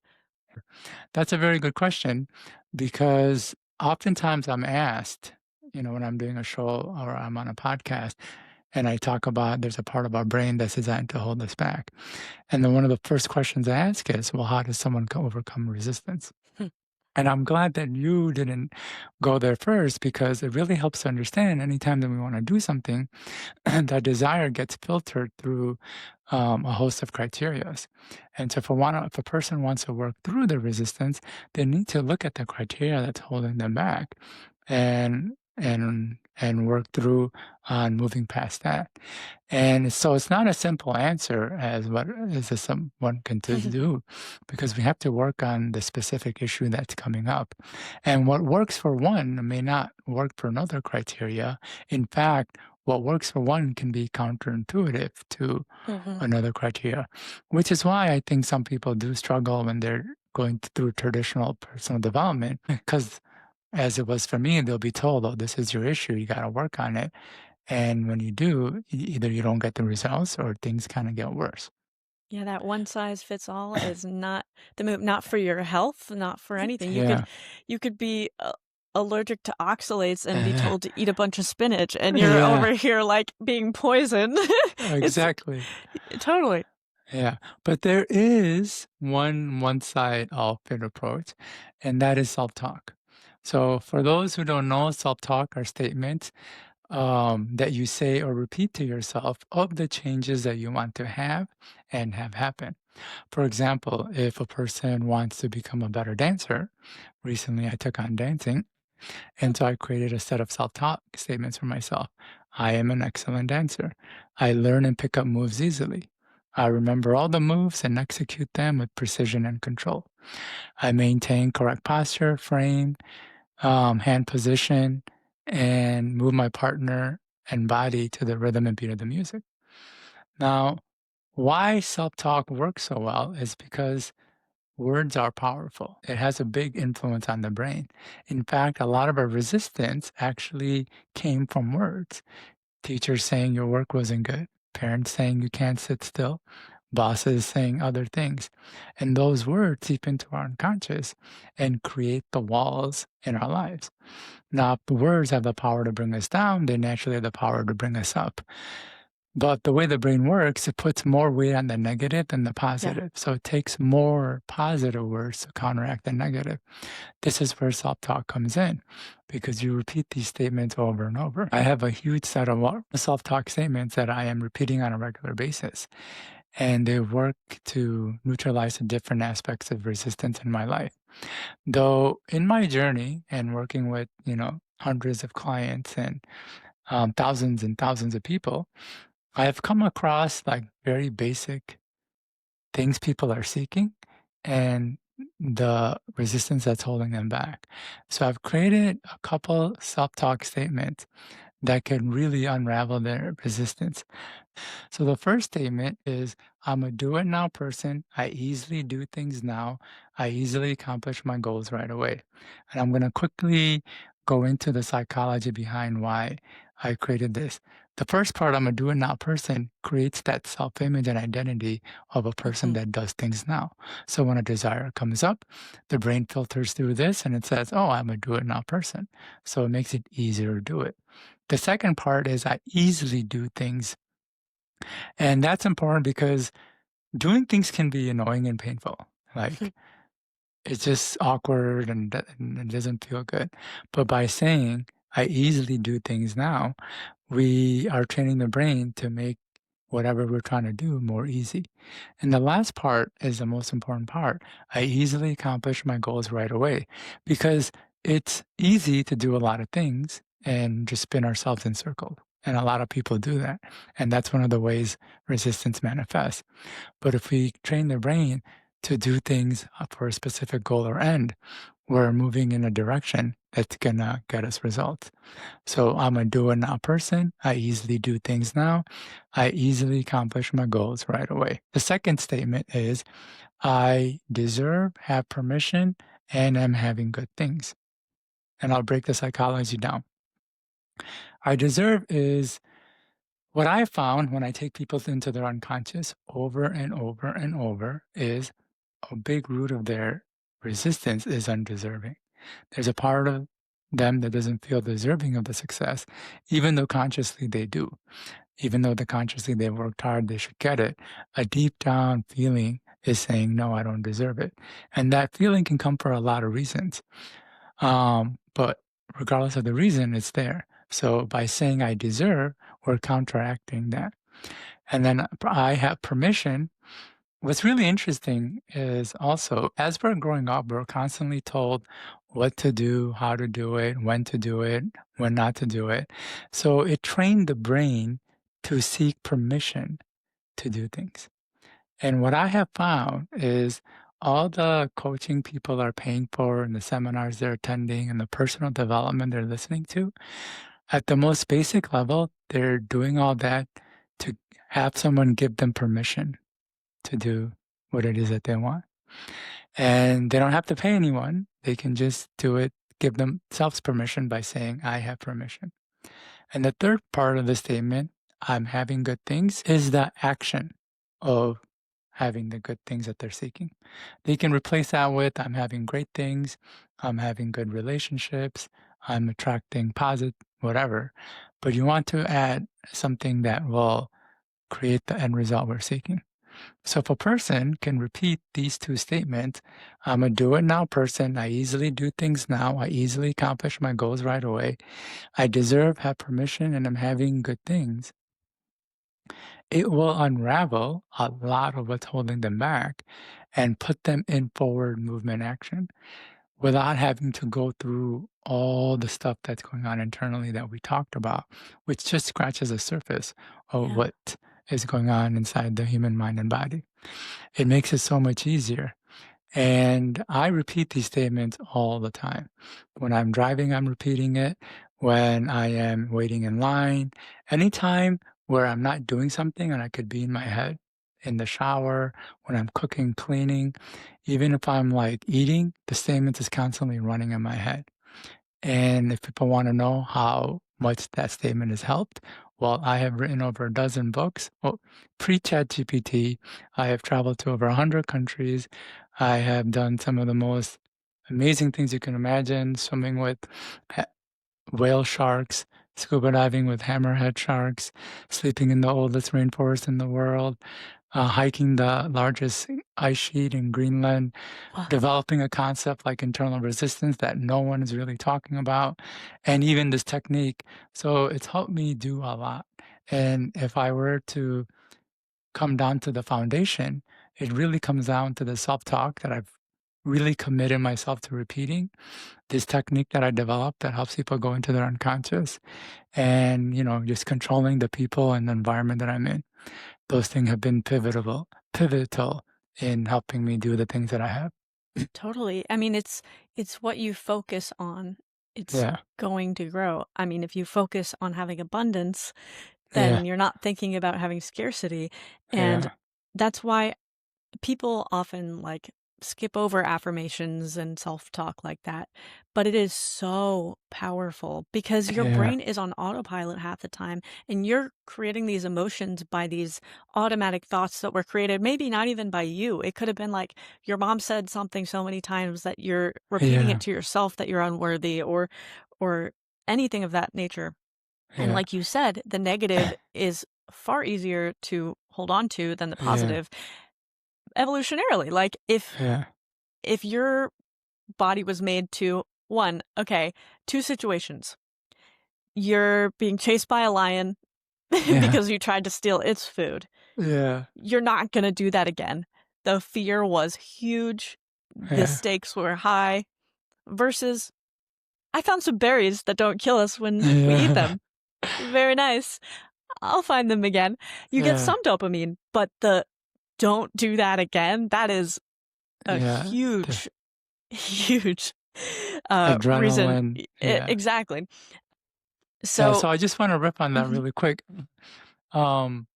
A: That's a very good question because oftentimes I'm asked, when I'm doing a show or I'm on a podcast and I talk about there's a part of our brain that's designed to hold us back. And then one of the first questions I ask is, well, how does someone overcome resistance? And I'm glad that you didn't go there first because it really helps to understand anytime that we want to do something, that desire gets filtered through a host of criterias. And so, if a person wants to work through the resistance, they need to look at the criteria that's holding them back, and work through on moving past that. And so, it's not a simple answer as what is this someone can to do, because we have to work on the specific issue that's coming up, and what works for one may not work for another criteria. In fact, what works for one can be counterintuitive to
B: Hmm.
A: another criteria, which is why I think some people do struggle when they're going through traditional personal development. Because as it was for me, they'll be told, oh, this is your issue, you got to work on it. And when you do, either you don't get the results or things kind of get worse.
B: Yeah, that one size fits all is not the move, not for your health, not for anything.
A: Yeah.
B: You could be allergic to oxalates and be
A: Uh,
B: told to eat a bunch of spinach, and you're
A: yeah,
B: over here like being poisoned. It's
A: exactly.
B: totally.
A: Yeah, but there is one side all fit approach, and that is self-talk. So for those who don't know, self-talk are statements that you say or repeat to yourself of the changes that you want to have and have happen. For example, if a person wants to become a better dancer, recently I took on dancing, and so I created a set of self-talk statements for myself. I am an excellent dancer. I learn and pick up moves easily. I remember all the moves and execute them with precision and control. I maintain correct posture, frame, hand position, and move my partner and body to the rhythm and beat of the music. Now, why self-talk works so well is because words are powerful. It has a big influence on the brain. In fact, a lot of our resistance actually came from words. Teachers saying your work wasn't good, parents saying you can't sit still, bosses saying other things. And those words seep into our unconscious and create the walls in our lives. Now, if the words have the power to bring us down, they naturally have the power to bring us up. But the way the brain works, it puts more weight on the negative than the
B: Yeah.
A: positive. So it takes more positive words to counteract the negative. This is where self-talk comes in because you repeat these statements over and over. I have a huge set of self-talk statements that I am repeating on a regular basis, and they work to neutralize the different aspects of resistance in my life. Though in my journey and working with, hundreds of clients and thousands and thousands of people, I have come across like very basic things people are seeking and the resistance that's holding them back. So I've created a couple self-talk statements that can really unravel their resistance. So the first statement is I'm a do it now person. I easily do things now. I easily accomplish my goals right away. And I'm going to quickly go into the psychology behind why I created this. The first part, I'm a do it now person, creates that self image and identity of a person
B: Mhm.
A: that does things now. So when a desire comes up, the brain filters through this and it says, oh, I'm a do it now person. So it makes it easier to do it. The second part is I easily do things, and that's important because doing things can be annoying and painful. Like, it's just awkward and it doesn't feel good. But by saying, I easily do things now, we are training the brain to make whatever we're trying to do more easy. And the last part is the most important part. I easily accomplish my goals right away because it's easy to do a lot of things and just spin ourselves in circles. And a lot of people do that. And that's one of the ways resistance manifests. But if we train the brain to do things for a specific goal or end, we're moving in a direction that's gonna get us results. So I'm a do it now person. I easily do things now. I easily accomplish my goals right away. The second statement is I deserve, have permission, and am having good things. And I'll break the psychology down. I deserve is what I found when I take people into their unconscious over and over and over is a big root of their resistance is undeserving. There's a part of them that doesn't feel deserving of the success, even though consciously they do. Even though the consciously they worked hard, they should get it. A deep down feeling is saying, no, I don't deserve it. And that feeling can come for a lot of reasons. But regardless of the reason, it's there. So by saying I deserve, we're counteracting that. And then I have permission. What's really interesting is also, as we're growing up, we're constantly told what to do, how to do it, when not to do it. So it trained the brain to seek permission to do things. And what I have found is all the coaching people are paying for and the seminars they're attending and the personal development they're listening to, at the most basic level, they're doing all that to have someone give them permission to do what it is that they want. And they don't have to pay anyone. They can just do it, give themselves permission by saying, I have permission. And the third part of the statement, I'm having good things, is the action of having the good things that they're seeking. They can replace that with, I'm having great things, I'm having good relationships, I'm attracting positive, whatever. But you want to add something that will create the end result we're seeking. So if a person can repeat these two statements, I'm a do it now person, I easily do things now, I easily accomplish my goals right away, I deserve, have permission, and I'm having good things, it will unravel a lot of what's holding them back and put them in forward movement action without having to go through all the stuff that's going on internally that we talked about, which just scratches the surface of
B: Yeah.
A: what is going on inside the human mind and body. It makes it so much easier. And I repeat these statements all the time. When I'm driving, I'm repeating it. When I am waiting in line, anytime where I'm not doing something and I could be in my head, in the shower, when I'm cooking, cleaning, even if I'm like eating, the statement is constantly running in my head. And if people want to know how much that statement has helped, well, I have written over a dozen books. Well, pre-ChatGPT, I have traveled to over 100 countries. I have done some of the most amazing things you can imagine, swimming with ha- whale sharks, scuba diving with hammerhead sharks, sleeping in the oldest rainforest in the world, hiking the largest ice sheet in Greenland,
B: Wow.
A: developing a concept like internal resistance that no one is really talking about, and even this technique. So it's helped me do a lot. And if I were to come down to the foundation, it really comes down to the self-talk that I've really committed myself to repeating, this technique that I developed that helps people go into their unconscious, and just controlling the people and the environment that I'm in. Those things have been pivotal in helping me do the things that I have.
B: Totally. I mean, it's what you focus on. It's
A: Yeah,
B: going to grow. I mean, if you focus on having abundance,
A: yeah,
B: then you're not thinking about having scarcity. And
A: yeah,
B: that's why people often like skip over affirmations and self-talk like that, but it is so powerful because your
A: yeah,
B: brain is on autopilot half the time and you're creating these emotions by these automatic thoughts that were created maybe not even by you. It could have been like your mom said something so many times that you're repeating
A: yeah,
B: it to yourself that you're unworthy or anything of that nature. And
A: yeah,
B: like you said, the negative is far easier to hold on to than the
A: yeah,
B: positive evolutionarily. Like
A: yeah,
B: if your body was made to one, okay, two situations. You're being chased by a lion
A: yeah,
B: because you tried to steal its food.
A: yeah,
B: You're not gonna do that again. The fear was huge. The
A: yeah,
B: stakes were high versus I found some berries that don't kill us when we eat
A: yeah,
B: them. Very nice. I'll find them again. You get
A: yeah,
B: some dopamine, but the don't do that again, that is a
A: yeah, the
B: huge, huge, reason
A: adrenaline, yeah,
B: exactly.
A: yeah.
B: So
A: So I just want to rip on that
B: mhm,
A: really quick. Um,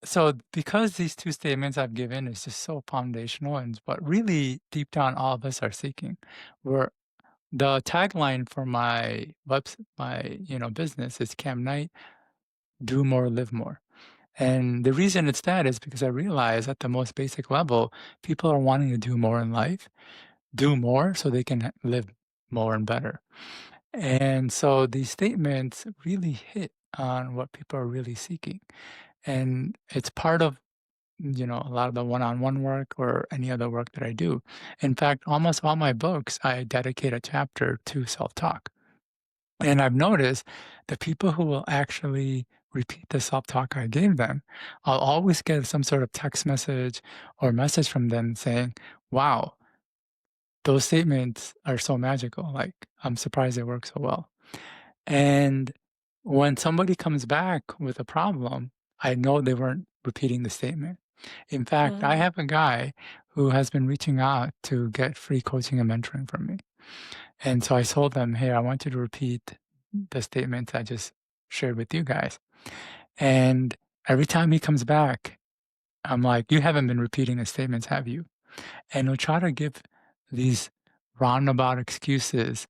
A: so because these two statements I've given is just so foundational and what really deep down all of us are seeking. We're the tagline for my business is Kam Knight, do more, live more. And the reason it's that is because I realize at the most basic level, people are wanting to do more in life, do more so they can live more and better. And so these statements really hit on what people are really seeking. And it's part of, a lot of the one-on-one work or any other work that I do. In fact, almost all my books, I dedicate a chapter to self-talk. And I've noticed the people who will actually repeat the self-talk I gave them, I'll always get some sort of text message or message from them saying, wow, those statements are so magical. Like, I'm surprised they work so well. And when somebody comes back with a problem, I know they weren't repeating the statement. In fact, I
B: uh,
A: have a guy who has been reaching out to get free coaching and mentoring from me. And so I told them, hey, I want you to repeat the statements I just shared with you guys. And every time he comes back, I'm like, you haven't been repeating the statements, have you? And he'll try to give these roundabout excuses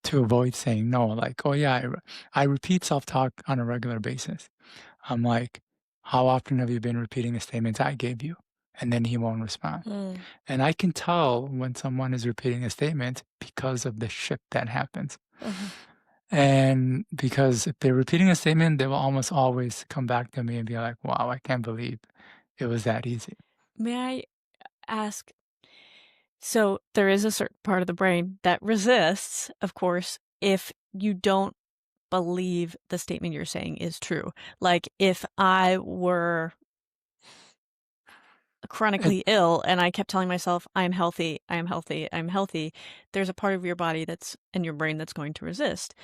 A: to avoid saying no, like, oh, yeah, I repeat self talk on a regular basis. I'm like, How often have you been repeating the statements I gave you? And then he won't respond.
B: Mm.
A: And I can tell when someone is repeating a statement because of the shift that happens.
B: Uh-huh.
A: And because if they're repeating a statement, they will almost always come back to me and be like, wow, I can't believe it was that easy.
B: May I ask, so there is a certain part of the brain that resists, of course, if you don't believe the statement you're saying is true. Like if I were
A: It,
B: chronically ill and I kept telling myself, I am healthy, I am healthy, I'm healthy, there's a part of your body that's and your brain that's going to resist.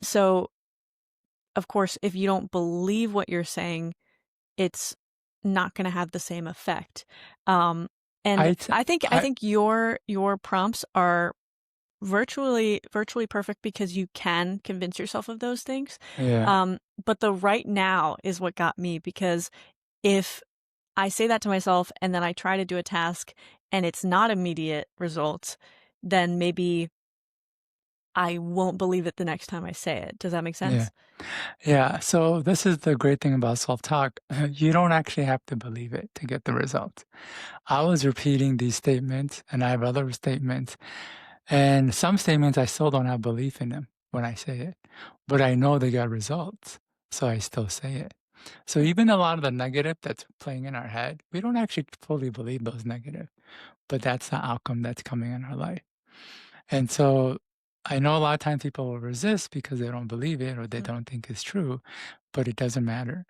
B: So of course, if you don't believe what you're saying, it's not going to have the same effect. Um, and
A: I, t-
B: I
A: I,
B: think your prompts are virtually perfect because you can convince yourself of those things.
A: yeah,
B: But the right now is what got me because if I say that to myself and then I try to do a task and it's not immediate results, then maybe I won't believe it the next time I say it. Does that make
A: yeah.
B: sense?
A: Yeah, so this is the great thing about self-talk. You don't actually have to believe it to get the results. I was repeating these statements, and I have other statements, and some statements I still don't have belief in them when I say it, but I know they got results, so I still say it. So even a lot of the negative that's playing in our head, we don't actually fully believe those negative, but that's the outcome that's coming in our life. And so I know a lot of times people will resist because they don't believe it or they
B: Mm.
A: don't think it's true, but it doesn't matter.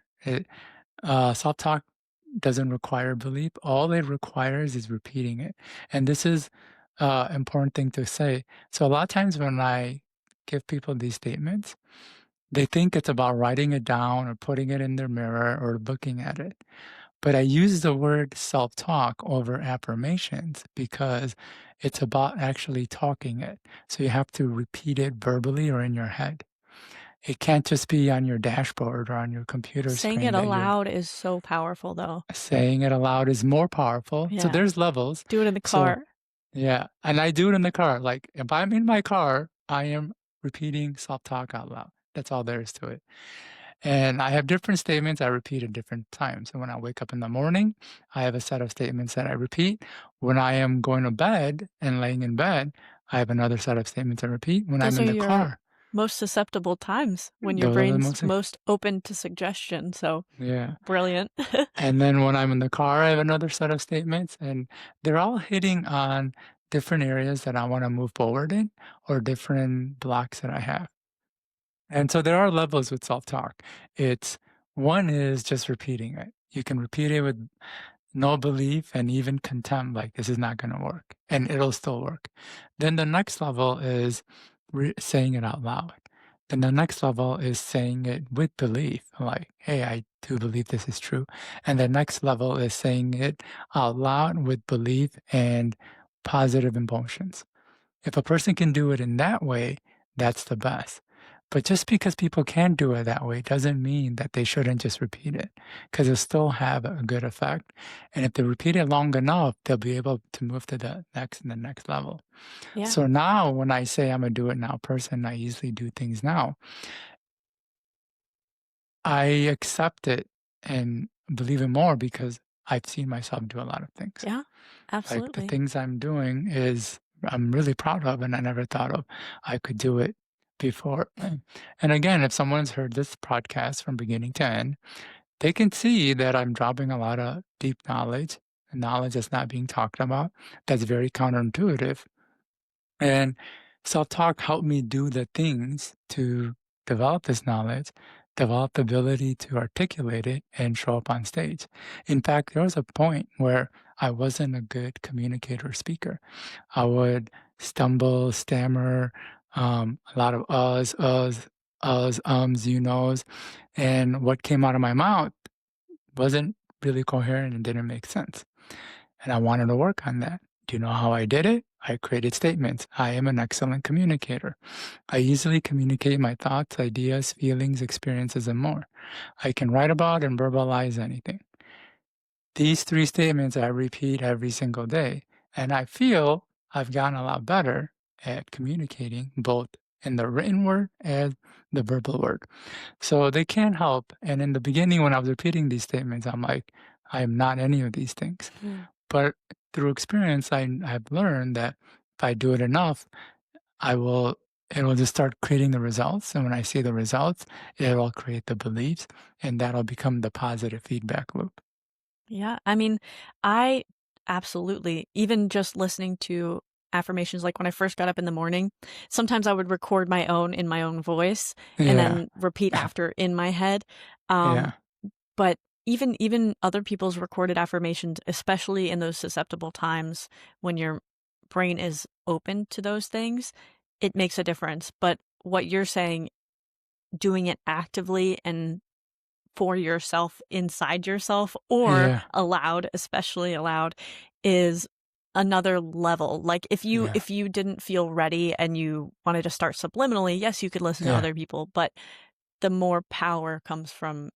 A: Self-talk doesn't require belief. All it requires is repeating it. And this is important thing to say. So a lot of times when I give people these statements, they think it's about writing it down or putting it in their mirror or looking at it. But I use the word self-talk over affirmations because it's about actually talking it. So you have to repeat it verbally or in your head. It can't just be on your dashboard or on your computer
B: Saying it
A: screen that you're
B: aloud is so powerful, though.
A: saying it aloud is more powerful. So
B: Yeah.
A: there's levels.
B: Do it in the
A: So
B: car.
A: yeah, and I do it in the car. Like if I'm in my car, I am repeating self-talk out loud. That's all there is to it. And I have different statements I repeat at different times. So when I wake up in the morning, I have a set of statements that I repeat. When I am going to bed and laying in bed, I have another set of statements I repeat. When I'm
B: Those
A: in
B: are
A: the
B: your
A: car,
B: most susceptible times when your
A: those are the
B: brain's
A: most,
B: most open to suggestion, so
A: yeah.
B: brilliant.
A: And then when I'm in the car, I have another set of statements, and they're all hitting on different areas that I want to move forward in or different blocks that I have. And so there are levels with self-talk. It's one is just repeating it. You can repeat it with no belief and even contempt, like this is not going to work, and it'll still work. Then the next level is saying it out loud. Then the next level is saying it with belief, like, hey, I do believe this is true. And the next level is saying it out loud with belief and positive emotions. If a person can do it in that way, that's the best. But just because people can do it that way doesn't mean that they shouldn't just repeat it, because it'll still have a good effect. And if they repeat it long enough, they'll be able to move to the next and the next level.
B: Yeah,
A: So now when I say I'm a do it now person, I easily do things now. I accept it and believe it more because I've seen myself do a lot of things.
B: yeah,
A: Like the
B: absolutely.
A: things I'm doing is I'm really proud of, and I never thought of I could do it before. And again, if someone's heard this podcast from beginning to end, they can see that I'm dropping a lot of deep knowledge, knowledge that's not being talked about, that's very counterintuitive. And self-talk helped me do the things to develop this knowledge, develop the ability to articulate it and show up on stage. In fact, there was a point where I wasn't a good communicator or speaker. I would stumble, stammer, a lot of you knows, and what came out of my mouth wasn't really coherent and didn't make sense. And I wanted to work on that. Do you know how I did it? I created statements. I am an excellent communicator. I easily communicate my thoughts, ideas, feelings, experiences, and more. I can write about and verbalize anything. These three statements I repeat every single day, and I feel I've gotten a lot better at communicating both in the written word and the verbal word. So they can help. And in the beginning, when I was repeating these statements, I'm like, I am not any of these things.
B: Mm.
A: But through experience, I've learned that if I do it enough, I will it will just start creating the results. And when I see the results, it will create the beliefs, and that'll become the positive feedback loop.
B: Yeah, I mean, I absolutely even just listening to affirmations, like, when I first got up in the morning, sometimes I would record my own in my own voice and
A: Yeah.
B: then repeat after in my head, um,
A: Yeah.
B: but even other people's recorded affirmations, especially in those susceptible times when your brain is open to those things, it makes a difference, but what you're saying, doing it actively and for yourself, inside yourself, or
A: Yeah.
B: aloud, especially aloud, is another level. Like,
A: Yeah.
B: if you didn't feel ready and you wanted to start subliminally, yes, you could listen to
A: Yeah.
B: other people, but the more power comes from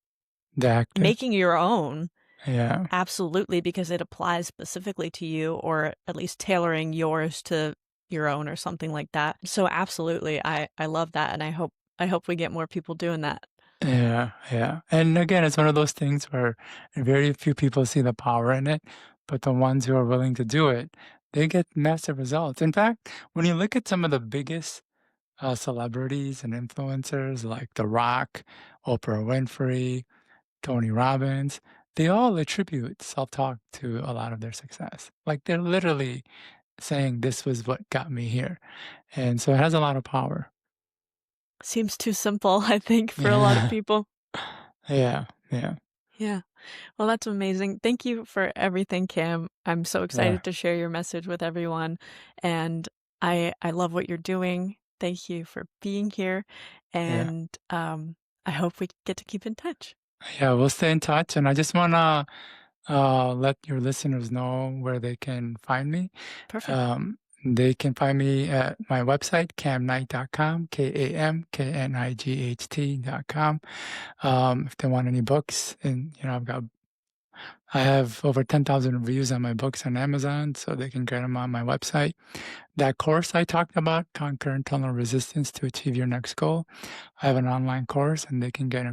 A: The active.
B: making your own,
A: Yeah.
B: absolutely, because it applies specifically to you, or at least tailoring yours to your own or something like that. So absolutely, I love that, and I hope we get more people doing that.
A: Yeah, yeah. And again, it's one of those things where very few people see the power in it, but the ones who are willing to do it, they get massive results. In fact, when you look at some of the biggest celebrities and influencers like The Rock, Oprah Winfrey, Tony Robbins, they all attribute self-talk to a lot of their success. Like they're literally saying, this was what got me here. And so it has a lot of power.
B: Seems too simple, I think, for a lot of
A: Yeah,
B: people.
A: yeah, yeah,
B: Yeah. Well, that's amazing. Thank you for everything, Cam. I'm so
A: yeah,
B: excited to share your message with everyone, and I love what you're doing. Thank you for being here,
A: yeah.
B: and, I hope we get to keep in touch.
A: Yeah, we'll stay in touch. And I just want to let your listeners know where they can find me.
B: Perfect.
A: Um, they can find me at my website, kamknight.com, KAMKNIGHT.com. If they want any books, and I have over 10,000 reviews on my books on Amazon, so they can get them on my website. That course I talked about, Conquer Internal Resistance to Achieve Your Next Goal, I have an online course, and they can get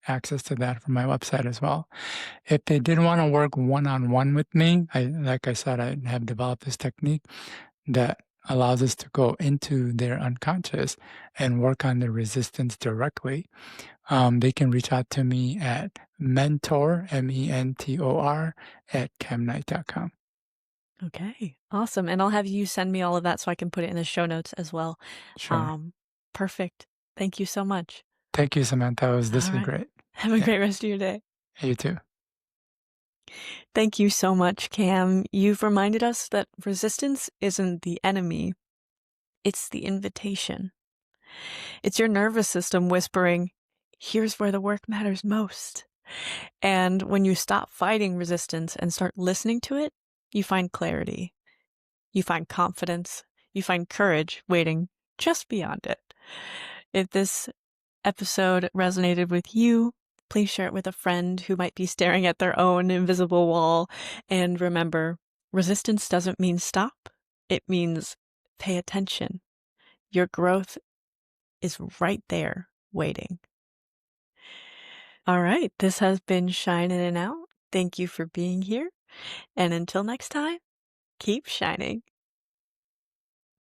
A: access to that from my website as well. If they did want to work one-on-one with me, like I said, I have developed this technique that allows us to go into their unconscious and work on the resistance directly. They can reach out to me at mentor, mentor, at kamknight.com.
B: Okay, awesome, and I'll have you send me all of that so I can put it in the show notes as well.
A: Sure.
B: Um, Perfect. Thank you so much.
A: Thank you, Samantha. This was
B: Alright.
A: great.
B: Have a
A: Yeah.
B: great rest of your day.
A: You too.
B: Thank you so much, Cam. You've reminded us that resistance isn't the enemy, it's the invitation. It's your nervous system whispering, here's where the work matters most. And when you stop fighting resistance and start listening to it, you find clarity, you find confidence, you find courage waiting just beyond it. If this episode resonated with you, please share it with a friend who might be staring at their own invisible wall. And remember, resistance doesn't mean stop, it means pay attention. Your growth is right there waiting. All right, this has been Shine In and Out. Thank you for being here. And until next time, keep shining.